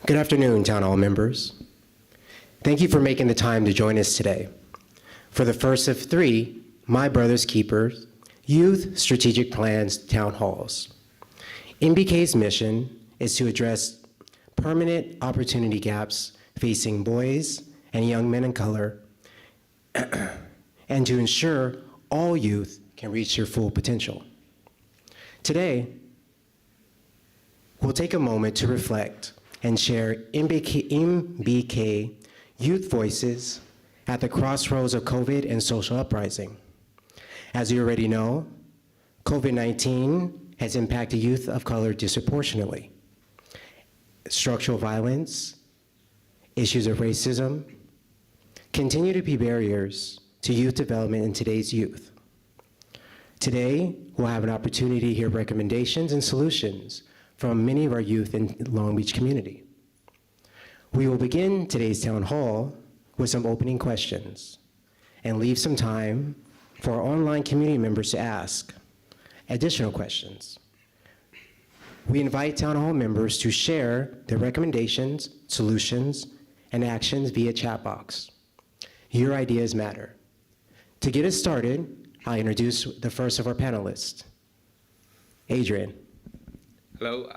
Good afternoon, Town Hall members. Thank you for making the time to join us today for the first of three My Brother's Keepers Youth Strategic Plans Town Halls. MBK's mission is to address permanent opportunity gaps facing boys and young men of color and to ensure all youth can reach their full potential. Today, we'll take a moment to reflect and share MBK youth voices at the crossroads of COVID and social uprising. As you already know, COVID-19 has impacted youth of color disproportionately. Structural violence, issues of racism, continue to be barriers to youth development in today's youth. Today, we'll have an opportunity to hear recommendations and solutions from many of our youth in the Long Beach community. We will begin today's town hall with some opening questions and leave some time for our online community members to ask additional questions. We invite town hall members to share their recommendations, solutions, and actions via chat box. Your ideas matter. To get us started, I'll introduce the first of our panelists, Adrian. Hello,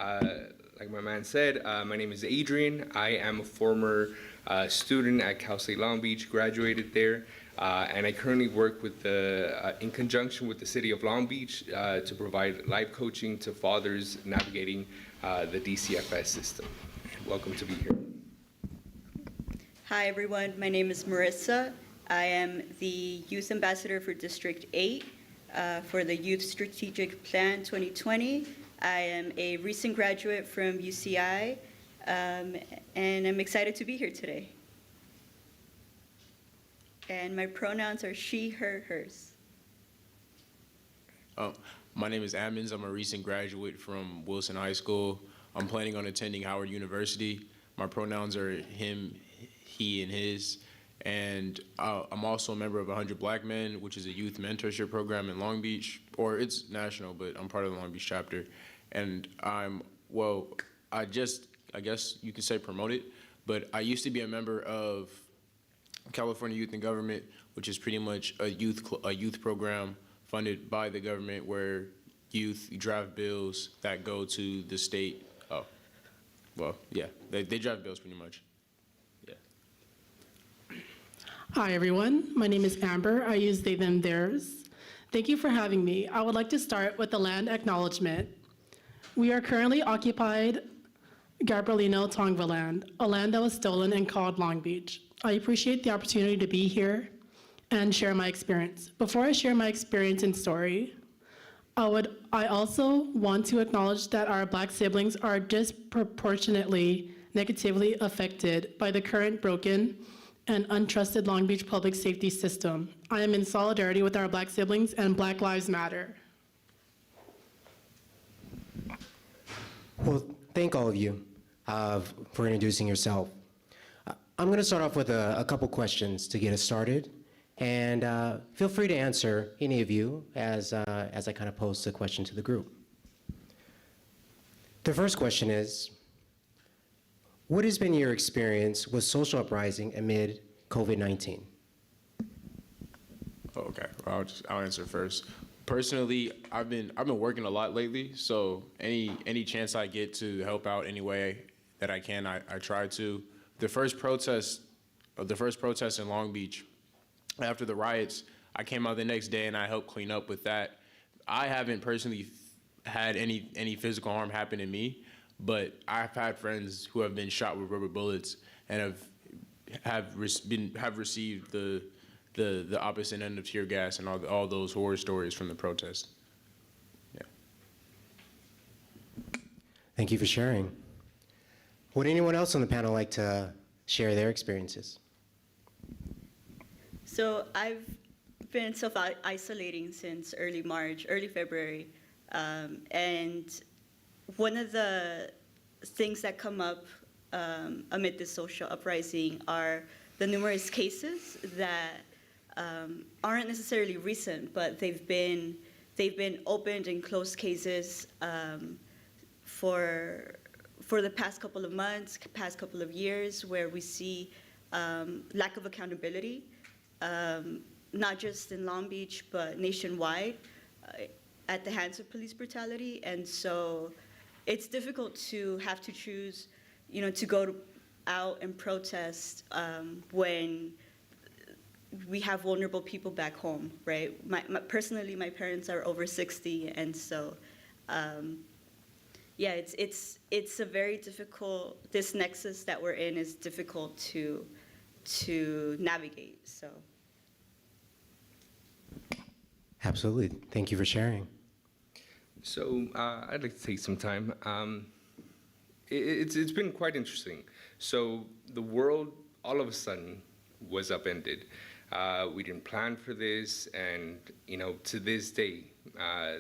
like my man said, my name is Adrian. I am a former student at Cal State Long Beach, graduated there, and I currently work with in conjunction with the City of Long Beach to provide life coaching to fathers navigating the DCFS system. Welcome to be here. Hi everyone, my name is Marissa. I am the Youth Ambassador for District 8 for the Youth Strategic Plan 2020. I am a recent graduate from UCI, and I'm excited to be here today. And my pronouns are she, her, hers. My name is Ammons. I'm a recent graduate from Wilson High School. I'm planning on attending Howard University. My pronouns are him, he, and his. And I'm also a member of 100 Black Men, which is a youth mentorship program in Long Beach, or it's national, but I'm part of the Long Beach chapter. And I guess you could say promoted, but I used to be a member of California Youth in Government, which is pretty much a youth program funded by the government where youth draft bills that go to the state. They draft bills pretty much. Hi everyone, my name is Amber. I use they, them, theirs. Thank you for having me. I would like to start with the land acknowledgement. We are currently occupied Gabrielino Tongva land, a land that was stolen and called Long Beach. I appreciate the opportunity to be here and share my experience. Before I share my experience and story, I also want to acknowledge that our Black siblings are disproportionately negatively affected by the current broken and untrusted Long Beach public safety system. I am in solidarity with our Black siblings and Black Lives Matter. Well, thank all of you for introducing yourself. I'm going to start off with a couple questions to get us started, and feel free to answer, any of you, as I kind of pose the question to the group. The first question is, what has been your experience with social uprising amid COVID-19? Okay, I'll answer first. Personally, I've been working a lot lately, so any chance I get to help out any way that I can, I try to. The first protest in Long Beach, after the riots, I came out the next day and I helped clean up with that. I haven't personally had any physical harm happen to me, but I've had friends who have been shot with rubber bullets and have received the opposite end of tear gas and all those horror stories from the protest. Yeah. Thank you for sharing. Would anyone else on the panel like to share their experiences? So I've been self-isolating since early February, and one of the things that come up amid this social uprising are the numerous cases that aren't necessarily recent, but they've been opened and closed cases for for the past couple of months, past couple of years, where we see lack of accountability, not just in Long Beach, but nationwide, at the hands of police brutality. And so it's difficult to have to choose, to go out and protest when we have vulnerable people back home, right? Personally, my parents are over 60, and so, yeah, it's a very difficult, this nexus that we're in is difficult to navigate, so. Absolutely. Thank you for sharing. So I'd like to take some time. It's been quite interesting. So the world all of a sudden was upended. We didn't plan for this, and to this day,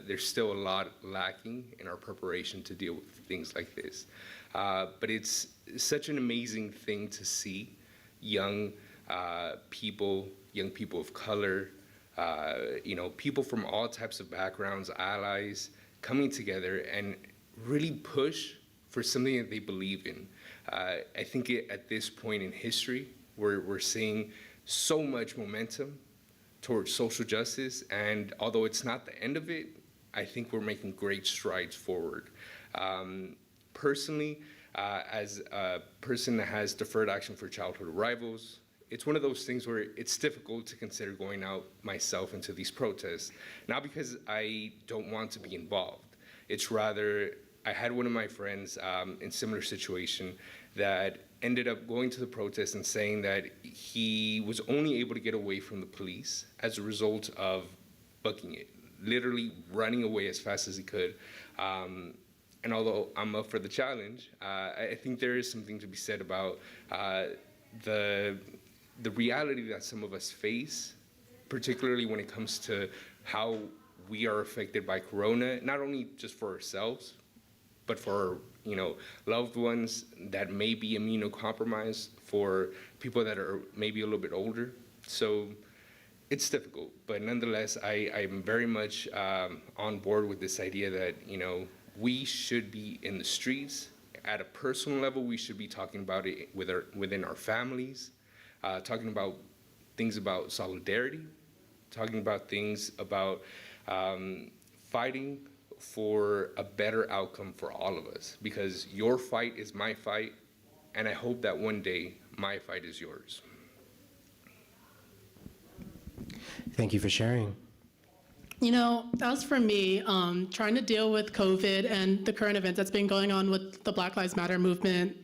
there's still a lot lacking in our preparation to deal with things like this. But it's such an amazing thing to see young people of color, people from all types of backgrounds, allies, coming together and really push for something that they believe in. I think at this point in history, we're seeing so much momentum towards social justice, and although it's not the end of it, I think we're making great strides forward. Personally, as a person that has deferred action for childhood arrivals, it's one of those things where it's difficult to consider going out myself into these protests, not because I don't want to be involved. It's rather, I had one of my friends in similar situation that ended up going to the protest and saying that he was only able to get away from the police as a result of booking it, literally running away as fast as he could. And although I'm up for the challenge, I think there is something to be said about the reality that some of us face, particularly when it comes to how we are affected by Corona, not only just for ourselves, but for loved ones that may be immunocompromised, for people that are maybe a little bit older. So it's difficult, but nonetheless, I'm very much on board with this idea that we should be in the streets. At a personal level, we should be talking about it within our families, talking about things about solidarity, talking about things about fighting for a better outcome for all of us, because your fight is my fight, and I hope that one day my fight is yours. Thank you for sharing. As for me, trying to deal with COVID and the current events that's been going on with the Black Lives Matter movement,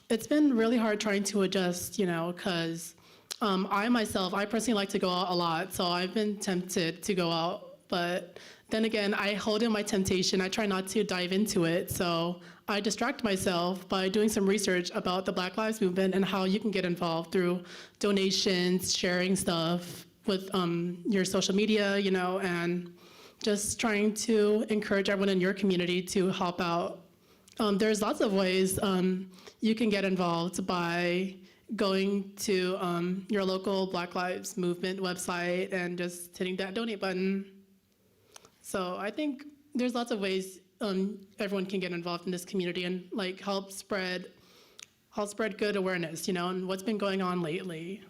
it's been really hard trying to adjust, because I personally like to go out a lot, so I've been tempted to go out, but then again, I hold in my temptation. I try not to dive into it, so I distract myself by doing some research about the Black Lives Movement and how you can get involved through donations, sharing stuff with your social media, and just trying to encourage everyone in your community to help out. There's lots of ways you can get involved by going to your local Black Lives Movement website and just hitting that donate button. So I think there's lots of ways everyone can get involved in this community and help spread good awareness, and what's been going on lately.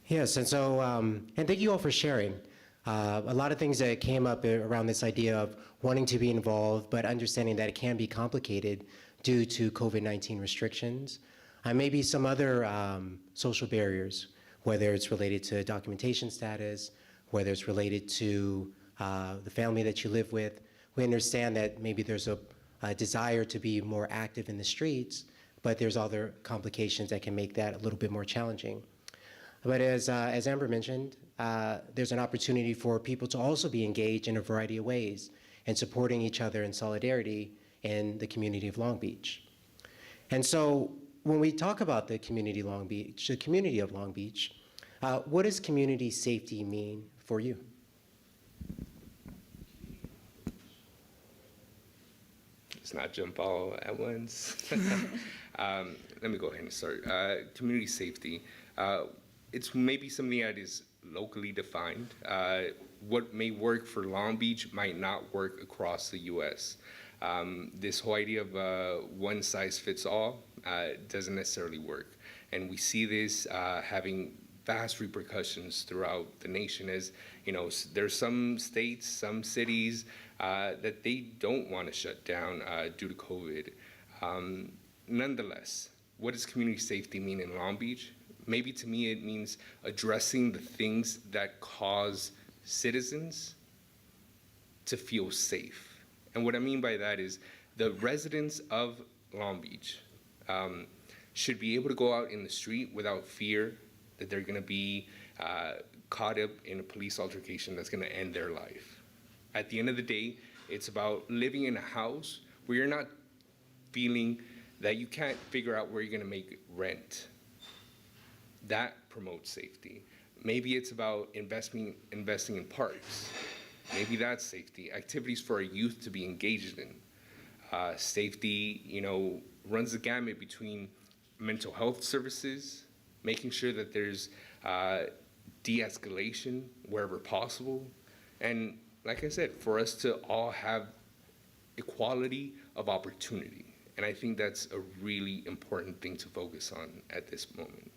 Yes, and so, and thank you all for sharing. A lot of things that came up around this idea of wanting to be involved, but understanding that it can be complicated due to COVID-19 restrictions. Maybe some other social barriers, whether it's related to documentation status, whether it's related to the family that you live with. We understand that maybe there's a desire to be more active in the streets, but there's other complications that can make that a little bit more challenging. But as Amber mentioned, there's an opportunity for people to also be engaged in a variety of ways and supporting each other in solidarity in the community of Long Beach. And so when we talk about the community of Long Beach, what does community safety mean for you? Let's not jump all at once. Let me go ahead and start. Community safety. It's maybe something that is locally defined. What may work for Long Beach might not work across the U.S. This whole idea of one size fits all doesn't necessarily work. And we see this having vast repercussions throughout the nation as, there's some states, some cities that they don't want to shut down due to COVID. Nonetheless, what does community safety mean in Long Beach? Maybe to me it means addressing the things that cause citizens to feel safe. And what I mean by that is the residents of Long Beach should be able to go out in the street without fear that they're going to be caught up in a police altercation that's going to end their life. At the end of the day, it's about living in a house where you're not feeling that you can't figure out where you're going to make rent. That promotes safety. Maybe it's about investing in parks. Maybe that's safety. Activities for our youth to be engaged in. Safety, runs the gamut between mental health services, making sure that there's de-escalation wherever possible, and like I said, for us to all have equality of opportunity. And I think that's a really important thing to focus on at this moment.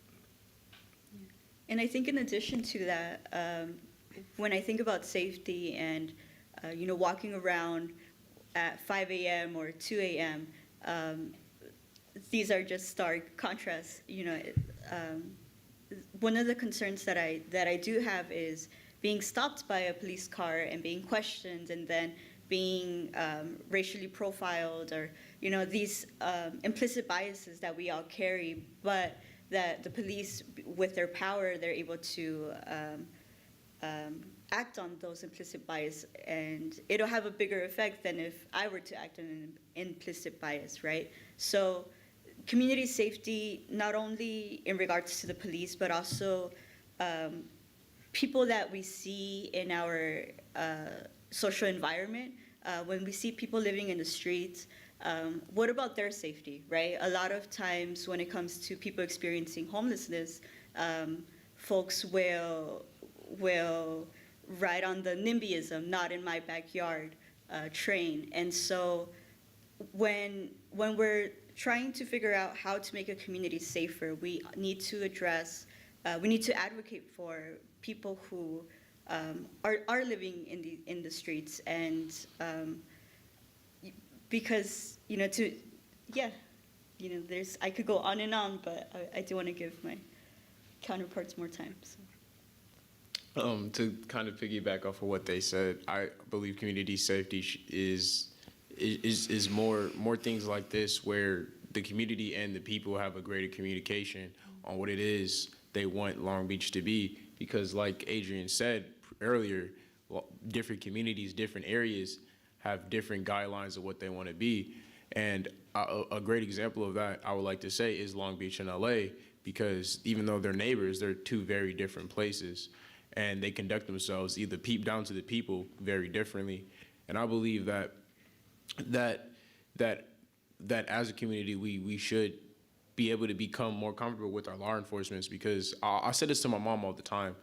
And I think in addition to that, when I think about safety and, walking around at 5 a.m. or 2 a.m., these are just stark contrasts. One of the concerns that I do have is being stopped by a police car and being questioned and then being racially profiled, or these implicit biases that we all carry, but that the police, with their power, they're able to act on those implicit bias, and it'll have a bigger effect than if I were to act on an implicit bias, right? So community safety, not only in regards to the police, but also people that we see in our social environment. When we see people living in the streets, what about their safety, right? A lot of times when it comes to people experiencing homelessness, folks will ride on the NIMBYism, not in my backyard, train. And so when we're trying to figure out how to make a community safer, we need to advocate for people who are living in the streets, and because I could go on and on, but I do want to give my counterparts more time. So. To kind of piggyback off of what they said, I believe community safety is more things like this, where the community and the people have a greater communication on what it is they want Long Beach to be. Because like Adrian said earlier, different communities, different areas have different guidelines of what they want to be. And a great example of that, I would like to say, is Long Beach and LA, because even though they're neighbors, they're two very different places. And they conduct themselves, either down to the people, very differently. And I believe that as a community, we should be able to become more comfortable with our law enforcement, because I said this to my mom all the time,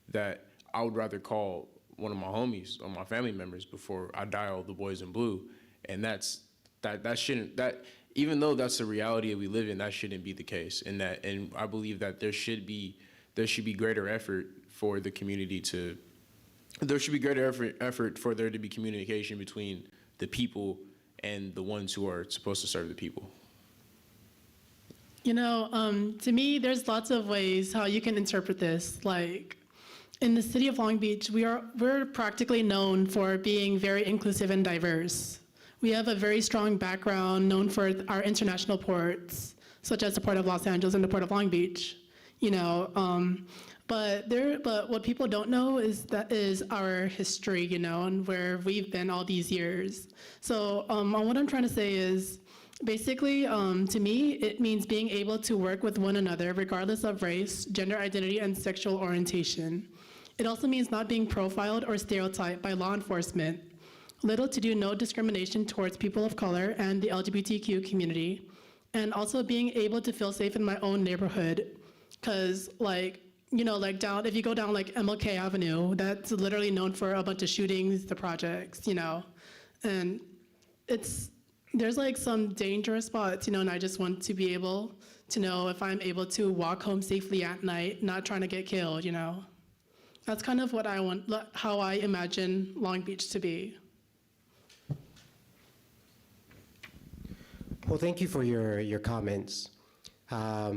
that I would rather call one of my homies or my family members before I dial the boys in blue. And that shouldn't, even though that's the reality that we live in, that shouldn't be the case. And I believe that there should be greater effort for the community there should be greater effort for there to be communication between the people and the ones who are supposed to serve the people. To me, there's lots of ways how you can interpret this. Like, in the city of Long Beach, we're practically known for being very inclusive and diverse. We have a very strong background, known for our international ports, such as the Port of Los Angeles and the Port of Long Beach. But what people don't know is our history, and where we've been all these years. So what I'm trying to say is, basically, to me, it means being able to work with one another regardless of race, gender identity, and sexual orientation. It also means not being profiled or stereotyped by law enforcement. Little to do no discrimination towards people of color and the LGBTQ community. And also being able to feel safe in my own neighborhood. Because, if you go down MLK Avenue, that's literally known for a bunch of shootings, the projects, and there's like some dangerous spots, you know, and I just want to be able to know if I'm able to walk home safely at night, not trying to get killed, you know. That's kind of what I want, how I imagine Long Beach to be. Well, thank you for your comments. A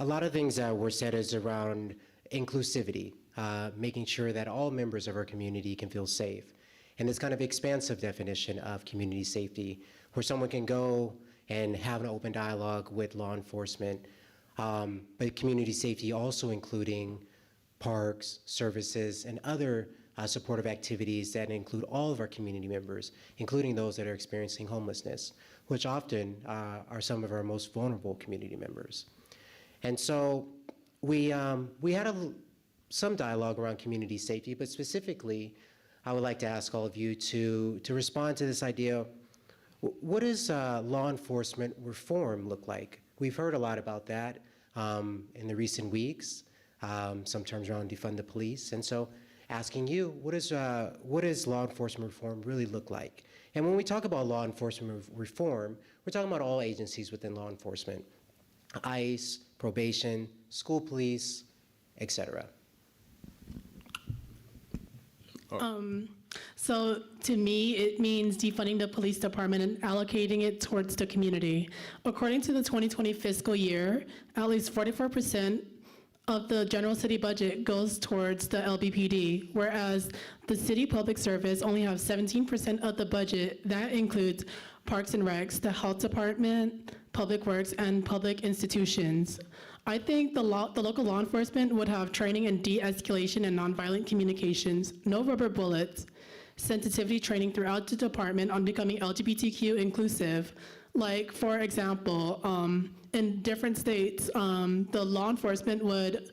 lot of things that were said is around inclusivity, making sure that all members of our community can feel safe. And this kind of expansive definition of community safety, where someone can go and have an open dialogue with law enforcement, but community safety also including parks, services, and other supportive activities that include all of our community members, including those that are experiencing homelessness, which often are some of our most vulnerable community members. And so we had some dialogue around community safety, but specifically, I would like to ask all of you to respond to this idea. What does law enforcement reform look like? We've heard a lot about that in the recent weeks, some terms around defund the police. And so asking you, what does law enforcement reform really look like? And when we talk about law enforcement reform, we're talking about all agencies within law enforcement, ICE, probation, school police, et cetera. So to me, it means defunding the police department and allocating it towards the community. According to the 2020 fiscal year, at least 44% of the general city budget goes towards the LBPD, whereas the city public service only have 17% of the budget. That includes Parks and Recs, the health department, public works, and public institutions. I think the local law enforcement would have training in de-escalation and nonviolent communications, no rubber bullets, sensitivity training throughout the department on becoming LGBTQ inclusive. Like, for example, in different states, the law enforcement would,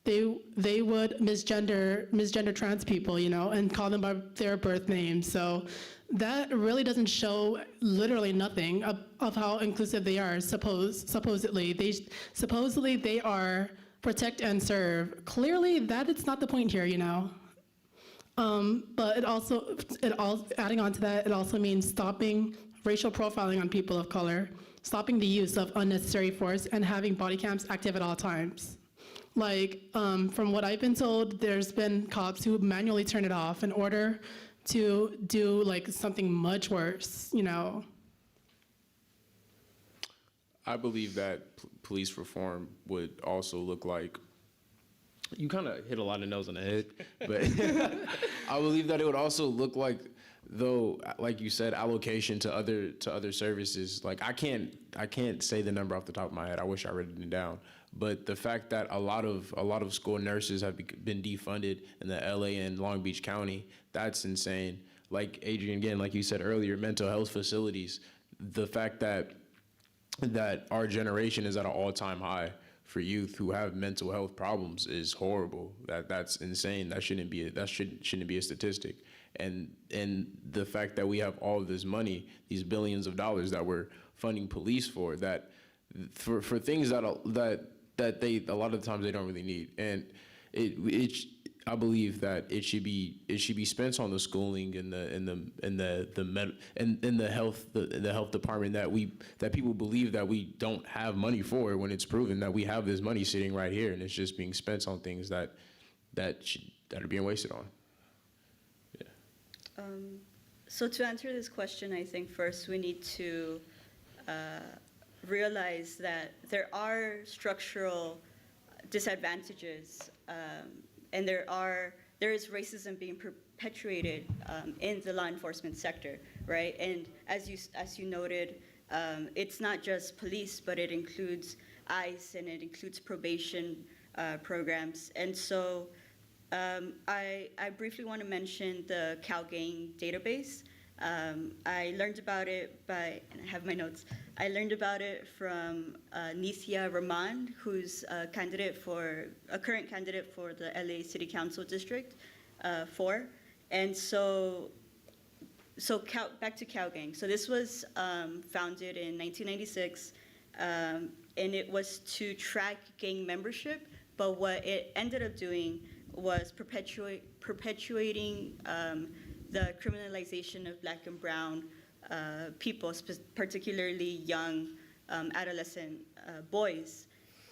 they would misgender trans people, you know, and call them by their birth names. So that really doesn't show literally nothing of how inclusive they are. Supposedly they are protect and serve. Clearly, that is not the point here, you know. But adding on to that, it also means stopping racial profiling on people of color, stopping the use of unnecessary force, and having body cams active at all times. Like, from what I've been told, there's been cops who manually turn it off in order to do like something much worse, you know. I believe that police reform would also look like, you kind of hit a lot of nails on the head, but I believe that it would also look like, though, like you said, allocation to other services. Like I can't say the number off the top of my head. I wish I wrote it down. But the fact that a lot of school nurses have been defunded in the LA and Long Beach County, that's insane. Like Adrian, again, like you said earlier, mental health facilities, the fact that our generation is at an all-time high for youth who have mental health problems is horrible. That's insane. That shouldn't be a statistic. And the fact that we have all of this money, these billions of dollars that we're funding police for for things that they a lot of the times they don't really need. And I believe that it should be spent on the schooling and the health department that people believe that we don't have money for, when it's proven that we have this money sitting right here and it's just being spent on things that are being wasted on. Yeah. So to answer this question, I think first we need to realize that there are structural disadvantages, and there is racism being perpetuated in the law enforcement sector, right? And as you noted, it's not just police, but it includes ICE and it includes probation programs. And so I briefly want to mention the CalGang database. I learned about it and I have my notes. I learned about it from Nithya Rahman, who's a current candidate for the LA City Council District 4. And so back to CalGang. So this was founded in 1996, and it was to track gang membership, but what it ended up doing was perpetuating the criminalization of Black and brown people, particularly young adolescent boys.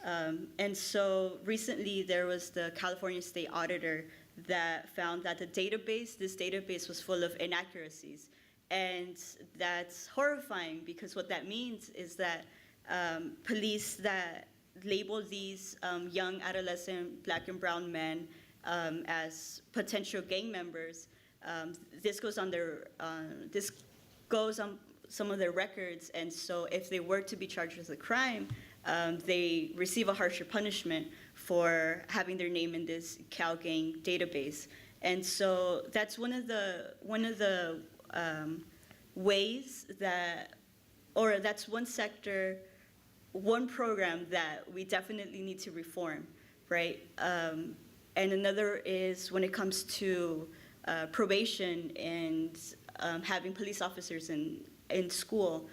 And so recently there was the California State Auditor that found that this database was full of inaccuracies. And that's horrifying, because what that means is that police that label these young adolescent Black and brown men as potential gang members, this goes on some of their records, and so if they were to be charged with a crime, they receive a harsher punishment for having their name in this Cal Gang database. And so that's one of the ways that, or that's one sector, one program that we definitely need to reform, right? And another is when it comes to probation and having police officers in school.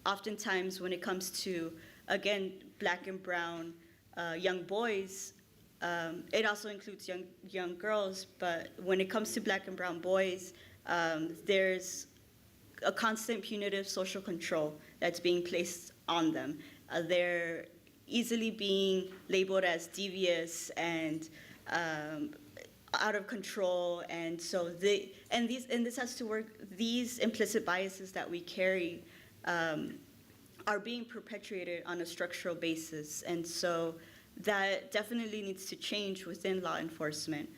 Oftentimes when it comes to, again, Black and brown young boys, it also includes young girls, but when it comes to Black and brown boys, there's a constant punitive social control that's being placed on them. They're easily being labeled as devious and out of control, and so this has to work. These implicit biases that we carry are being perpetuated on a structural basis, and so that definitely needs to change within law enforcement,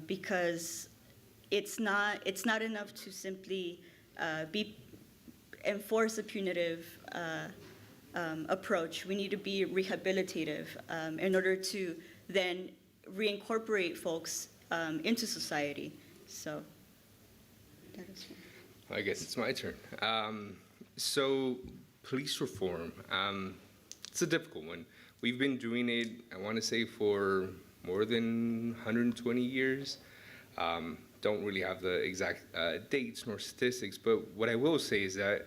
because it's not enough to simply enforce a punitive approach. We need to be rehabilitative in order to then reincorporate folks into society. So that is one. I guess it's my turn. So police reform, it's a difficult one. We've been doing it, I want to say, for more than 120 years. Don't really have the exact dates nor statistics, but what I will say is that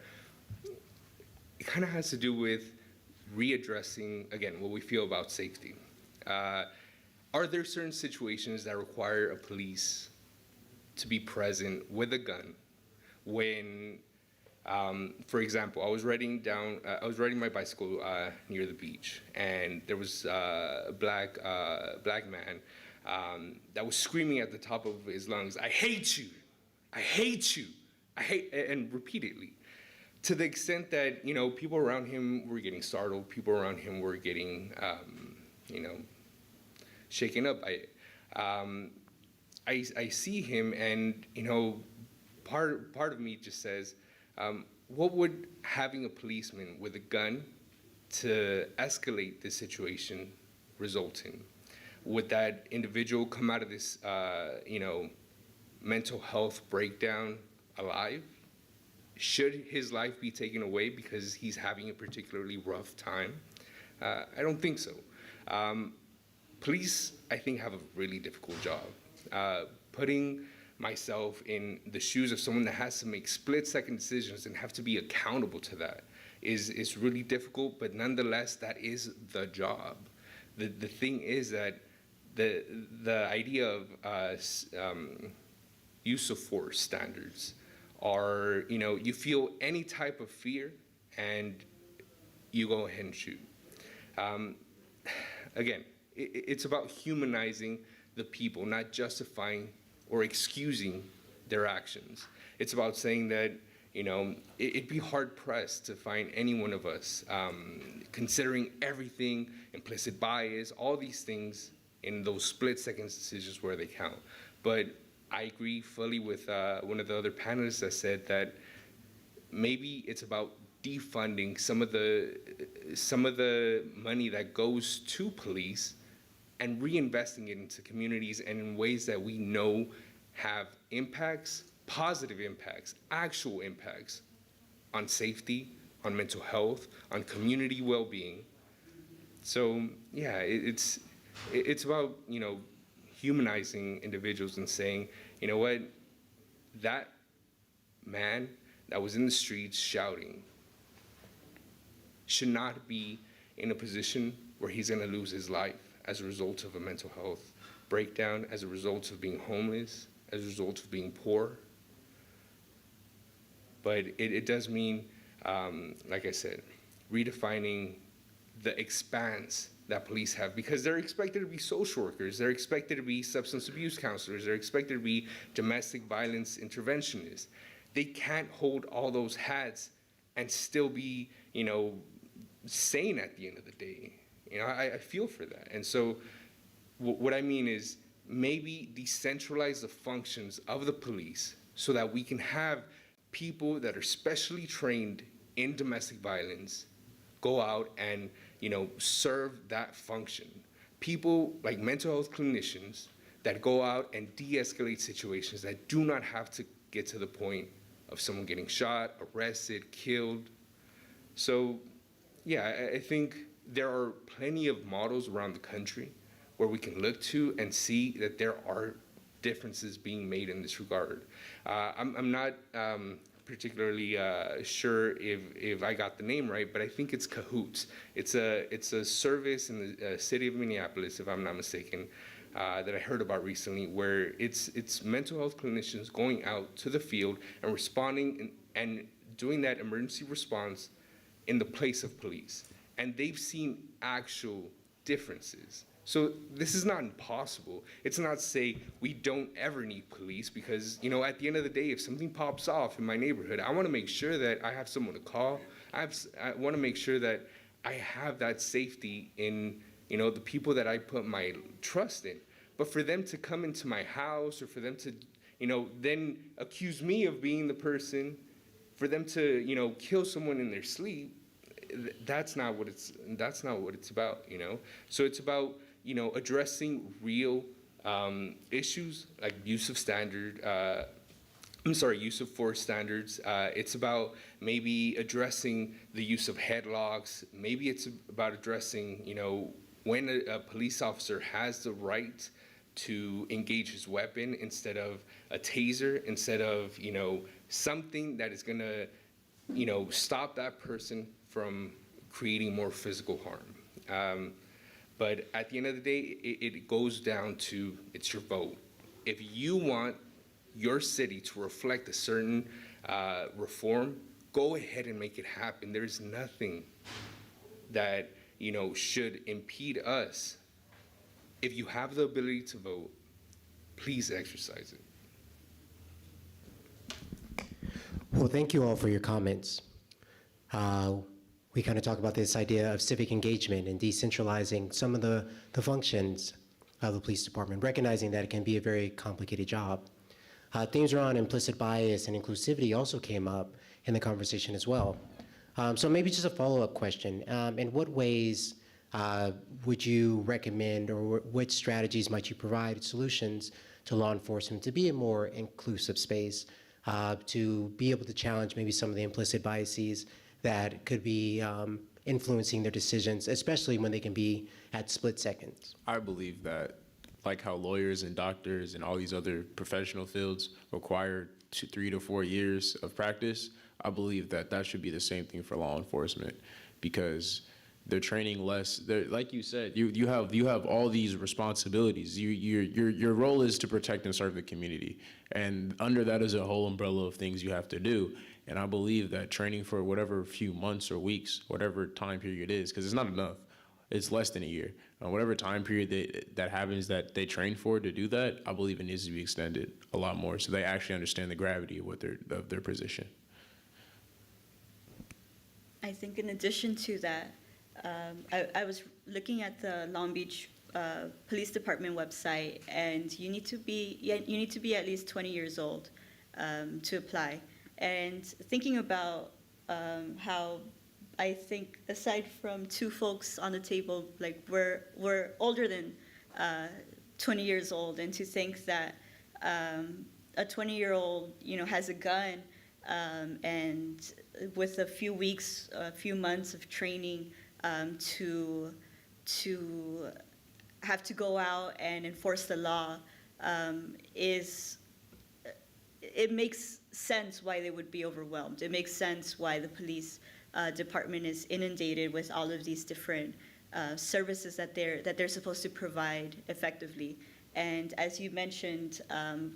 it kind of has to do with readdressing, again, what we feel about safety. Are there certain situations that require a police to be present with a gun when, for example, I was riding my bicycle near the beach, and there was a black man that was screaming at the top of his lungs, "I hate you, I hate you, I hate," and repeatedly, to the extent that, you know, people around him were getting startled, people around him were getting, you know, shaken up. I see him, and, you know, part of me just says, what would having a policeman with a gun to escalate this situation result in? Would that individual come out of this, you know, mental health breakdown alive? Should his life be taken away because he's having a particularly rough time? I don't think so. Police, I think, have a really difficult job. Putting myself in the shoes of someone that has to make split-second decisions and have to be accountable to that is really difficult, but nonetheless, that is the job. The thing is that the idea of use of force standards are, you know, you feel any type of fear and you go ahead and shoot. Again, it's about humanizing the people, not justifying or excusing their actions. It's about saying that, you know, it'd be hard-pressed to find any one of us considering everything, implicit bias, all these things in those split-second decisions where they count. But I agree fully with one of the other panelists that said that maybe it's about defunding some of the money that goes to police and reinvesting it into communities and in ways that we know have impacts, positive impacts, actual impacts on safety, on mental health, on community well-being. So yeah, it's about, you know, humanizing individuals and saying, you know what, that man that was in the streets shouting should not be in a position where he's gonna lose his life as a result of a mental health breakdown, as a result of being homeless, as a result of being poor. but it does mean, like I said, redefining the expanse that police have, because they're expected to be social workers, they're expected to be substance abuse counselors, they're expected to be domestic violence interventionists. They can't hold all those hats and still be, sane at the end of the day. I feel for that. And so what I mean is maybe decentralize the functions of the police so that we can have people that are specially trained in domestic violence go out and, serve that function. People like mental health clinicians that go out and de-escalate situations that do not have to get to the point of someone getting shot, arrested, killed. So, yeah, I think there are plenty of models around the country where we can look to and see that there are differences being made in this regard. I'm not particularly sure if I got the name right, but I think it's Cahoots. It's a service in the city of Minneapolis, if I'm not mistaken, that I heard about recently, where it's mental health clinicians going out to the field and responding and doing that emergency response in the place of police. And they've seen actual differences. So this is not impossible. It's not say we don't ever need police, because at the end of the day, if something pops off in my neighborhood, I want to make sure that I have someone to call. I want to make sure that I have that safety in the people that I put my trust in. But for them to come into my house, or for them to then accuse me of being the person, for them to kill someone in their sleep, that's not what it's about. So it's about addressing real issues like use of force standards. It's about maybe addressing the use of headlocks. Maybe it's about addressing, when a police officer has the right to engage his weapon instead of a taser, instead of, something that is gonna, stop that person from creating more physical harm. But at the end of the day, it goes down to, it's your vote. If you want your city to reflect a certain reform, go ahead and make it happen. There's nothing that should impede us. If you have the ability to vote, please exercise it. Well, thank you all for your comments. We kind of talk about this idea of civic engagement and decentralizing some of the functions of the police department, recognizing that it can be a very complicated job. Themes around implicit bias and inclusivity also came up in the conversation as well. So maybe just a follow-up question. In what ways would you recommend, or what strategies might you provide solutions to law enforcement to be a more inclusive space, to be able to challenge maybe some of the implicit biases that could be influencing their decisions, especially when they can be at split seconds? I believe that, like how lawyers and doctors and all these other professional fields require 3 to 4 years of practice, I believe that should be the same thing for law enforcement, because they're training less. Like you said, you have all these responsibilities. Your role is to protect and serve the community, and under that is a whole umbrella of things you have to do. And I believe that training for whatever few months or weeks, whatever time period it is, because it's not enough. It's less than a year. Whatever time period that happens that they train for to do that, I believe it needs to be extended a lot more, so they actually understand the gravity of their position. I think in addition to that, I was looking at the Long Beach Police Department website, and you need to be at least 20 years old to apply. And thinking about how I think, aside from two folks on the table, like we're older than 20 years old, and to think that a 20-year-old has a gun, and with a few weeks, a few months of training, to have to go out and enforce the law, it makes sense why they would be overwhelmed. It makes sense why the police department is inundated with all of these different services that they're supposed to provide effectively. And as you mentioned,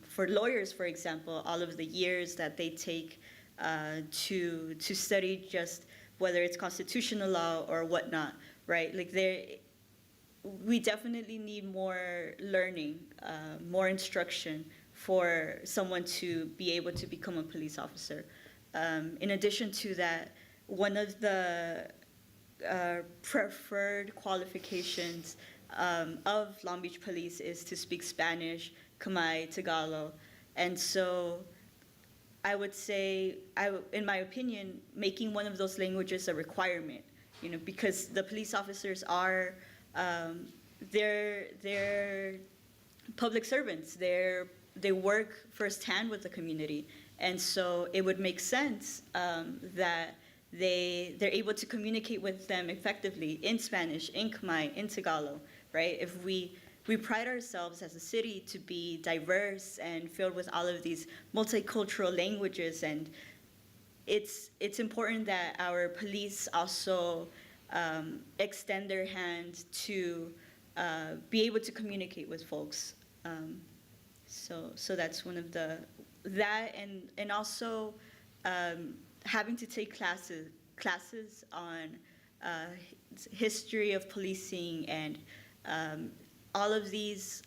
for lawyers, for example, all of the years that they take to study just whether it's constitutional law or whatnot, right? Like we definitely need more learning, more instruction for someone to be able to become a police officer. In addition to that, one of the preferred qualifications of Long Beach Police is to speak Spanish, Khmer, Tagalog. And so I would say, in my opinion, making one of those languages a requirement, because the police officers are, they're public servants. They work firsthand with the community. And so it would make sense that they're able to communicate with them effectively in Spanish, in Khmer, in Tagalog, right? If we pride ourselves as a city to be diverse and filled with all of these multicultural languages, and it's important that our police also extend their hand to be able to communicate with folks. So that's one of that and also having to take classes on history of policing and all of these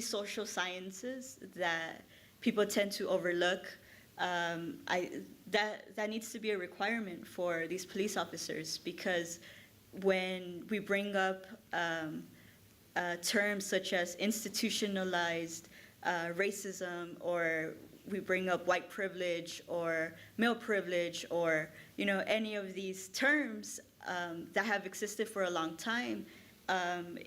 social sciences that people tend to overlook. That needs to be a requirement for these police officers, because when we bring up terms such as institutionalized racism, or we bring up white privilege or male privilege, or any of these terms that have existed for a long time,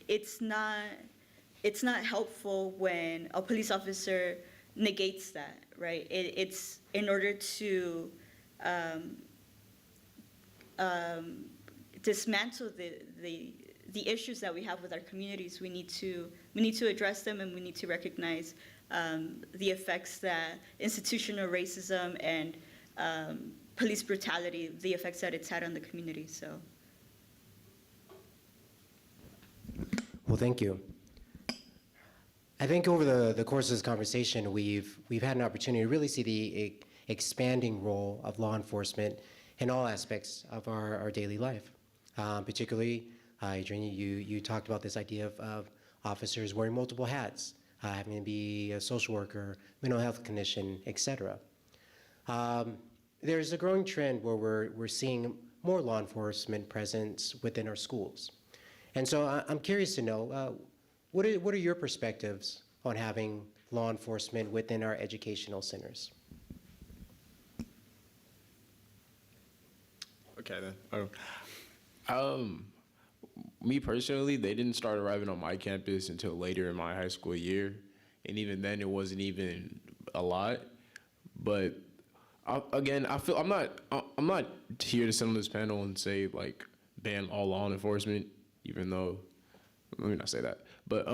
it's not helpful when a police officer negates that, right? It's in order to dismantle the issues that we have with our communities. We need to address them, and we need to recognize the effects that institutional racism and police brutality, the effects that it's had on the community. So. Well, thank you. I think over the course of this conversation, we've had an opportunity to really see the expanding role of law enforcement in all aspects of our daily life. Particularly, Adrienne, you talked about this idea of officers wearing multiple hats, having to be a social worker, mental health clinician, et cetera. There's a growing trend where we're seeing more law enforcement presence within our schools. And so I'm curious to know, what are your perspectives on having law enforcement within our educational centers? Okay, then. Me personally, they didn't start arriving on my campus until later in my high school year, and even then, it wasn't even a lot. But I feel I'm not here to sit on this panel and say like ban all law enforcement, even though let me not say that. But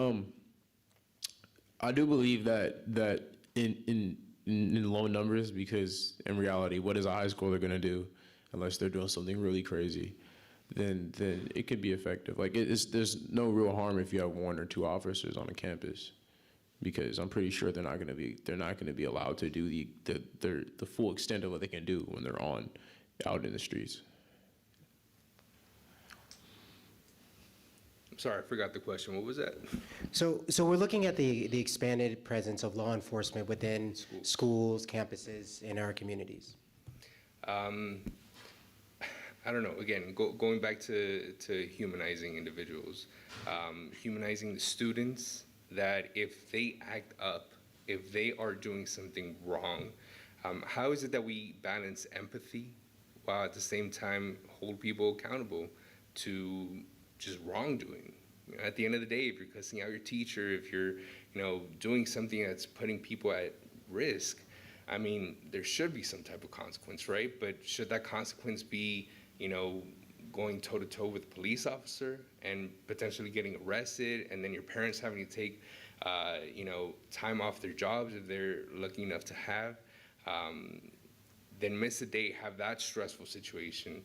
I do believe that in low numbers, because in reality, what is a high schooler gonna do unless they're doing something really crazy? Then it could be effective. Like there's no real harm if you have one or two officers on a campus, because I'm pretty sure they're not gonna be allowed to do the full extent of what they can do when they're out in the streets. Sorry, I forgot the question. What was that? So we're looking at the expanded presence of law enforcement within schools, campuses, in our communities. I don't know. Again, going back to humanizing individuals, humanizing the students, that if they act up, if they are doing something wrong, how is it that we balance empathy while at the same time hold people accountable to just wrongdoing? At the end of the day, if you're cussing out your teacher, if you're doing something that's putting people at risk, I mean, there should be some type of consequence, right? But should that consequence be going toe-to-toe with a police officer and potentially getting arrested, and then your parents having to take, time off their jobs if they're lucky enough to have, then miss a date, have that stressful situation?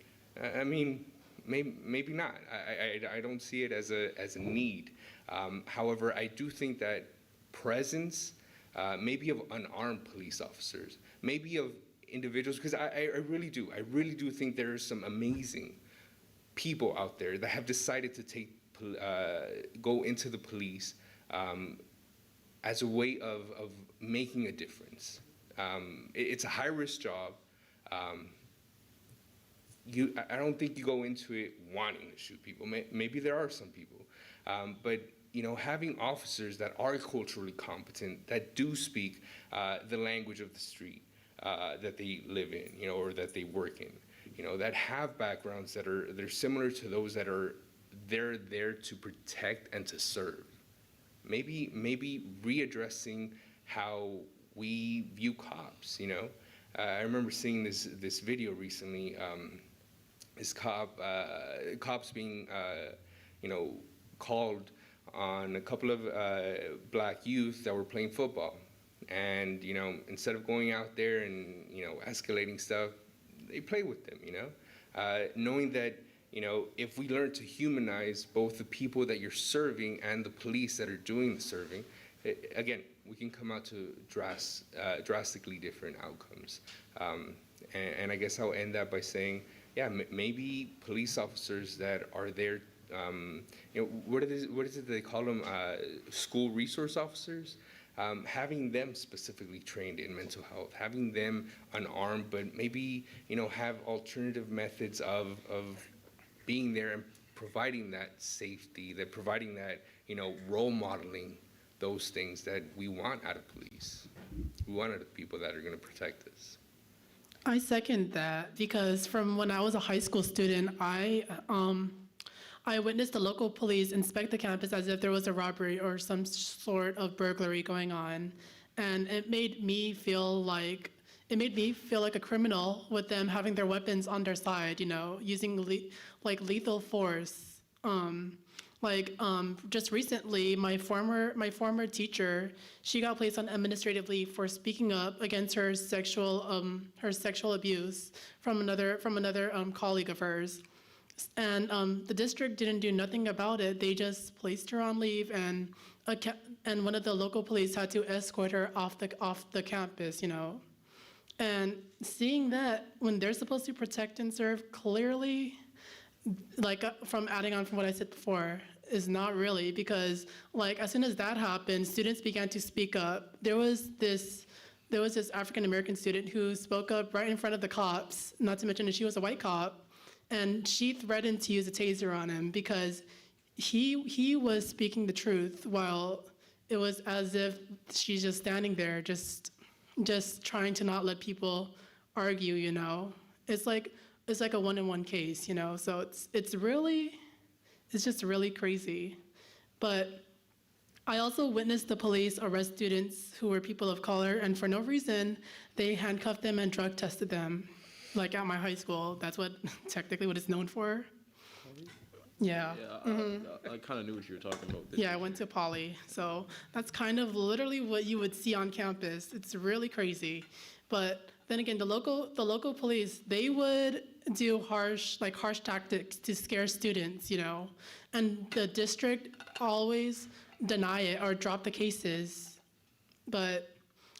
I mean, maybe not. I don't see it as a need. However, I do think that presence, maybe of unarmed police officers, maybe of individuals, because I really do. I really do think there are some amazing people out there that have decided to go into the police as a way of making a difference. It's a high-risk job. I don't think you go into it wanting to shoot people. Maybe there are some people, but having officers that are culturally competent, that do speak the language of the street that they live in, or that they work in, that have backgrounds that they're similar to those that are they're there to protect and to serve. Maybe readdressing how we view cops. I remember seeing this video recently. This cops being called on a couple of black youth that were playing football, and instead of going out there and escalating stuff, they play with them. Knowing that if we learn to humanize both the people that you're serving and the police that are doing the serving, again, we can come out to drastically different outcomes. And I guess I'll end that by saying, yeah, maybe police officers that are there, what is it they call them? School resource officers? Having them specifically trained in mental health, having them unarmed, but maybe, have alternative methods of being there and providing that safety, that providing that, role modeling those things that we want out of police. We want out of people that are going to protect us. I second that, because from when I was a high school student, I witnessed the local police inspect the campus as if there was a robbery or some sort of burglary going on, and it made me feel like a criminal with them having their weapons on their side, using lethal force. Just recently, my former teacher, she got placed on administrative leave for speaking up against her sexual abuse from another colleague of hers, and the district didn't do nothing about it. They just placed her on leave, and one of the local police had to escort her off the campus, And seeing that when they're supposed to protect and serve, clearly, from adding on from what I said before, is not really, because as soon as that happened, students began to speak up. There was this African American student who spoke up right in front of the cops, not to mention that she was a white cop, and she threatened to use a taser on him because he was speaking the truth, while it was as if she's just standing there, just trying to not let people argue, It's like a one-on-one case, So it's just really crazy. But I also witnessed the police arrest students who were people of color, and for no reason, they handcuffed them and drug tested them. At my high school, that's technically what it's known for. Yeah. I kind of knew what you were talking about. Yeah, I went to Poly, so that's kind of literally what you would see on campus. It's really crazy. But then again, the local police, they would do harsh tactics to scare students, and the district always deny it or drop the cases.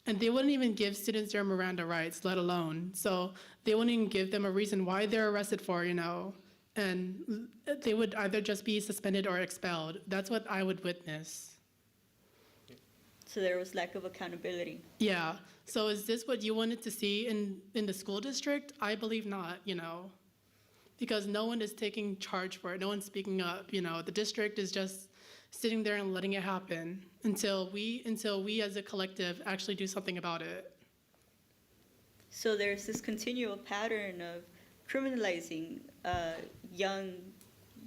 And they wouldn't even give students their Miranda rights, let alone. So they wouldn't even give them a reason why they're arrested for, and they would either just be suspended or expelled. That's what I would witness. So there was lack of accountability. Yeah. So is this what you wanted to see in the school district? I believe not, because no one is taking charge for it. No one's speaking up. The district is just sitting there and letting it happen until we as a collective actually do something about it. So there's this continual pattern of criminalizing young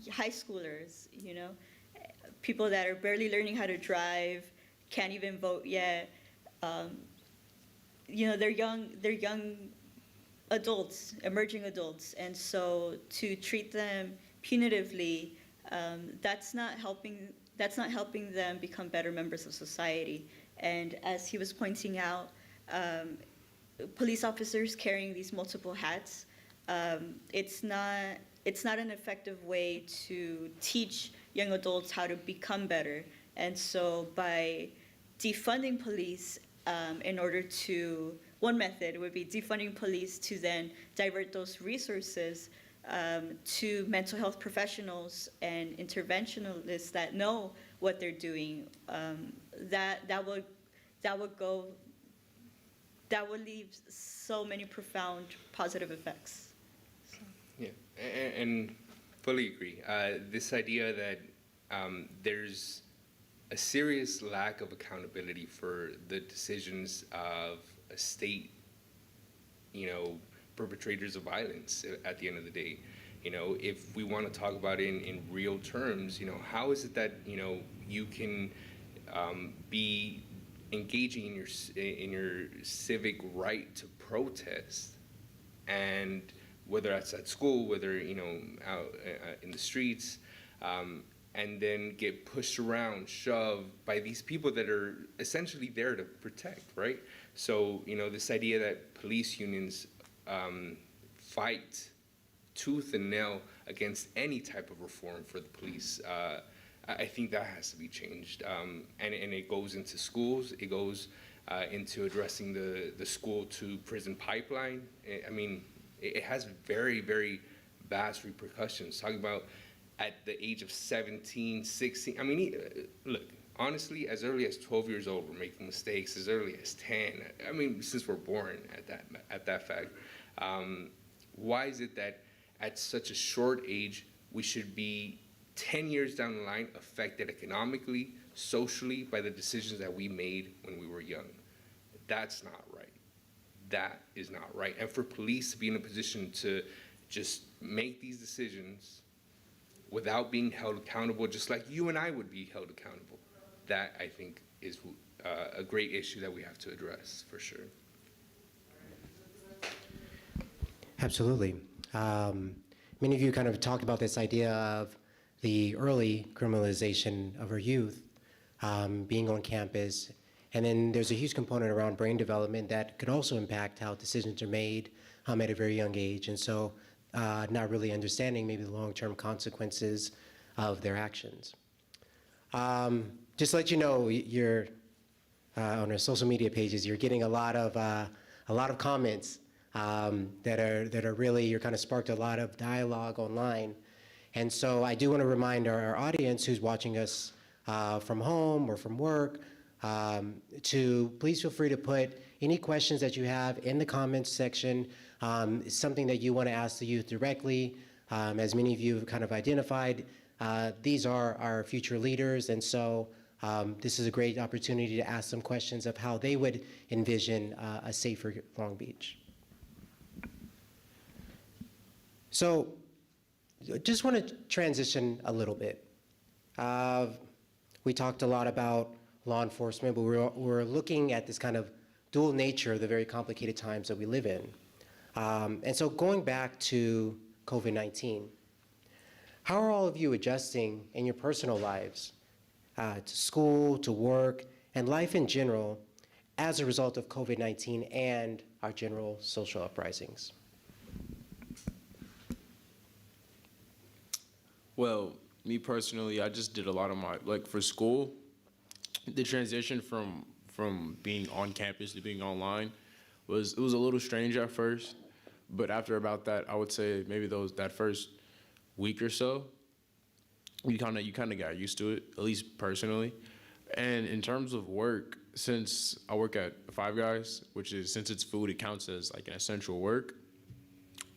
high schoolers, people that are barely learning how to drive, can't even vote yet. They're young adults, emerging adults, and so to treat them punitively, that's not helping them become better members of society. And as he was pointing out, police officers carrying these multiple hats, it's not an effective way to teach young adults how to become better. And so by defunding police in order to one method would be defunding police to then divert those resources to mental health professionals and interventionalists that know what they're doing. That would leave so many profound positive effects. Yeah, and fully agree. This idea that there's a serious lack of accountability for the decisions of a state, perpetrators of violence at the end of the day. If we want to talk about it in real terms, how is it that, you can be engaging in your civic right to protest, and whether that's at school, whether out in the streets, and then get pushed around, shoved by these people that are essentially there to protect, right? So this idea that police unions fight tooth and nail against any type of reform for the police. I think that has to be changed, and it goes into schools. It goes into addressing the school to prison pipeline. I mean, it has very, very vast repercussions. Talking about at the age of 17, 16. I mean, look, honestly, as early as 12 years old, we're making mistakes. As early as 10. I mean, since we're born at that fact. Why is it that at such a short age we should be 10 years down the line affected economically, socially by the decisions that we made when we were young? That's not right. That is not right. And for police to be in a position to just make these decisions without being held accountable, just like you and I would be held accountable, that I think is a great issue that we have to address for sure. Absolutely. Many of you kind of talked about this idea of the early criminalization of our youth being on campus. And then there's a huge component around brain development that could also impact how decisions are made at a very young age. And so not really understanding maybe the long-term consequences of their actions. Just to let you know, you're on our social media pages, you're getting a lot of comments that are really, you're kind of sparked a lot of dialogue online. And so I do want to remind our audience who's watching us from home or from work to please feel free to put any questions that you have in the comments section. Something that you want to ask the youth directly. As many of you have kind of identified, these are our future leaders, and so this is a great opportunity to ask them questions of how they would envision a safer Long Beach. So just want to transition a little bit. We talked a lot about law enforcement, but we're looking at this kind of dual nature of the very complicated times that we live in. And so going back to COVID-19, how are all of you adjusting in your personal lives to school, to work, and life in general as a result of COVID-19 and our general social uprisings? Well, me personally, I just did a lot of for school, the transition from being on campus to being online was a little strange at first, but after about that, I would say maybe that first week or so, you kind of got used to it, at least personally. And in terms of work, since I work at Five Guys, since it's food, it counts as like an essential work.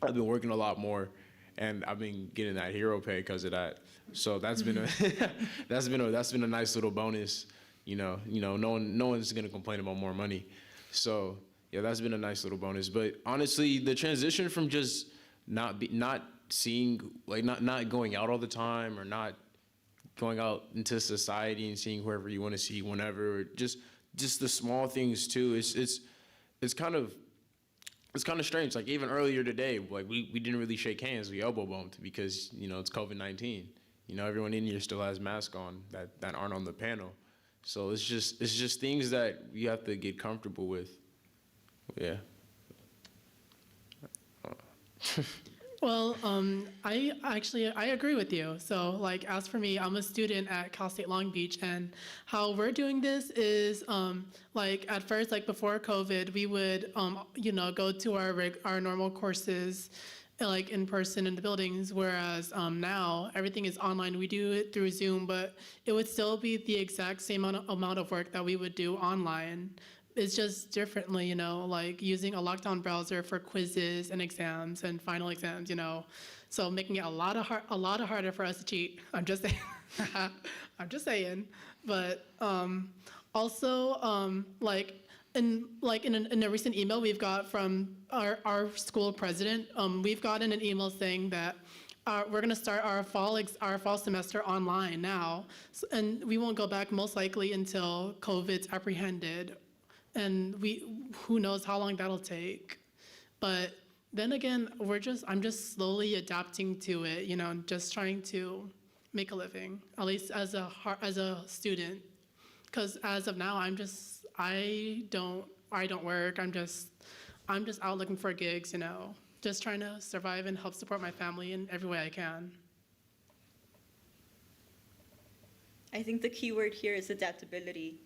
I've been working a lot more, and I've been getting that hero pay because of that. So that's been that's been a nice little bonus. No one's gonna complain about more money. So yeah, that's been a nice little bonus. But honestly, the transition from just not going out all the time, or not going out into society and seeing whoever you want to see whenever, or just the small things too. It's kind of strange. Like even earlier today, like we didn't really shake hands. We elbow bumped because it's COVID-19. Everyone in here still has masks on that aren't on the panel. So it's just things that you have to get comfortable with. Yeah. Well, I agree with you. So, like, as for me, I'm a student at Cal State Long Beach, and how we're doing this is, like, at first, like before COVID, we would, go to our normal courses, like in person in the buildings. Whereas now everything is online. We do it through Zoom, but it would still be the exact same amount of work that we would do online. It's just differently, like using a lockdown browser for quizzes and exams and final exams, so making it a lot harder for us to cheat. I'm just saying. I'm just saying. But also, in a recent email we've got from our school president, we've gotten an email saying that we're going to start our fall semester online now, and we won't go back most likely until COVID's apprehended. And who knows how long that'll take. But then again, I'm just slowly adapting to it, just trying to make a living, at least as a student. Because as of now, I don't work. I'm just out looking for gigs, just trying to survive and help support my family in every way I can. I think the key word here is adaptability.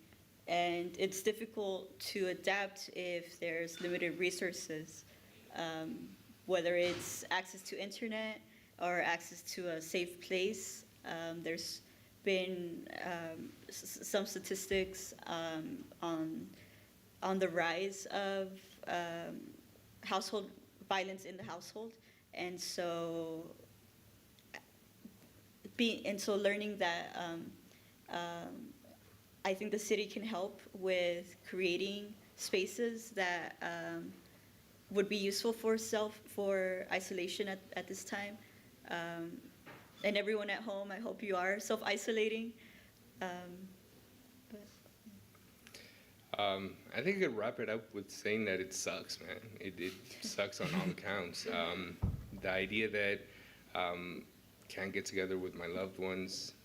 And it's difficult to adapt if there's limited resources, whether it's access to internet or access to a safe place. There's been some statistics on the rise of household violence in the household, and so learning that. I think the city can help with creating spaces that would be useful for isolation at this time. And everyone at home, I hope you are self-isolating. I think I could wrap it up with saying that it sucks, man. It sucks on all accounts. The idea that can't get together with my loved ones.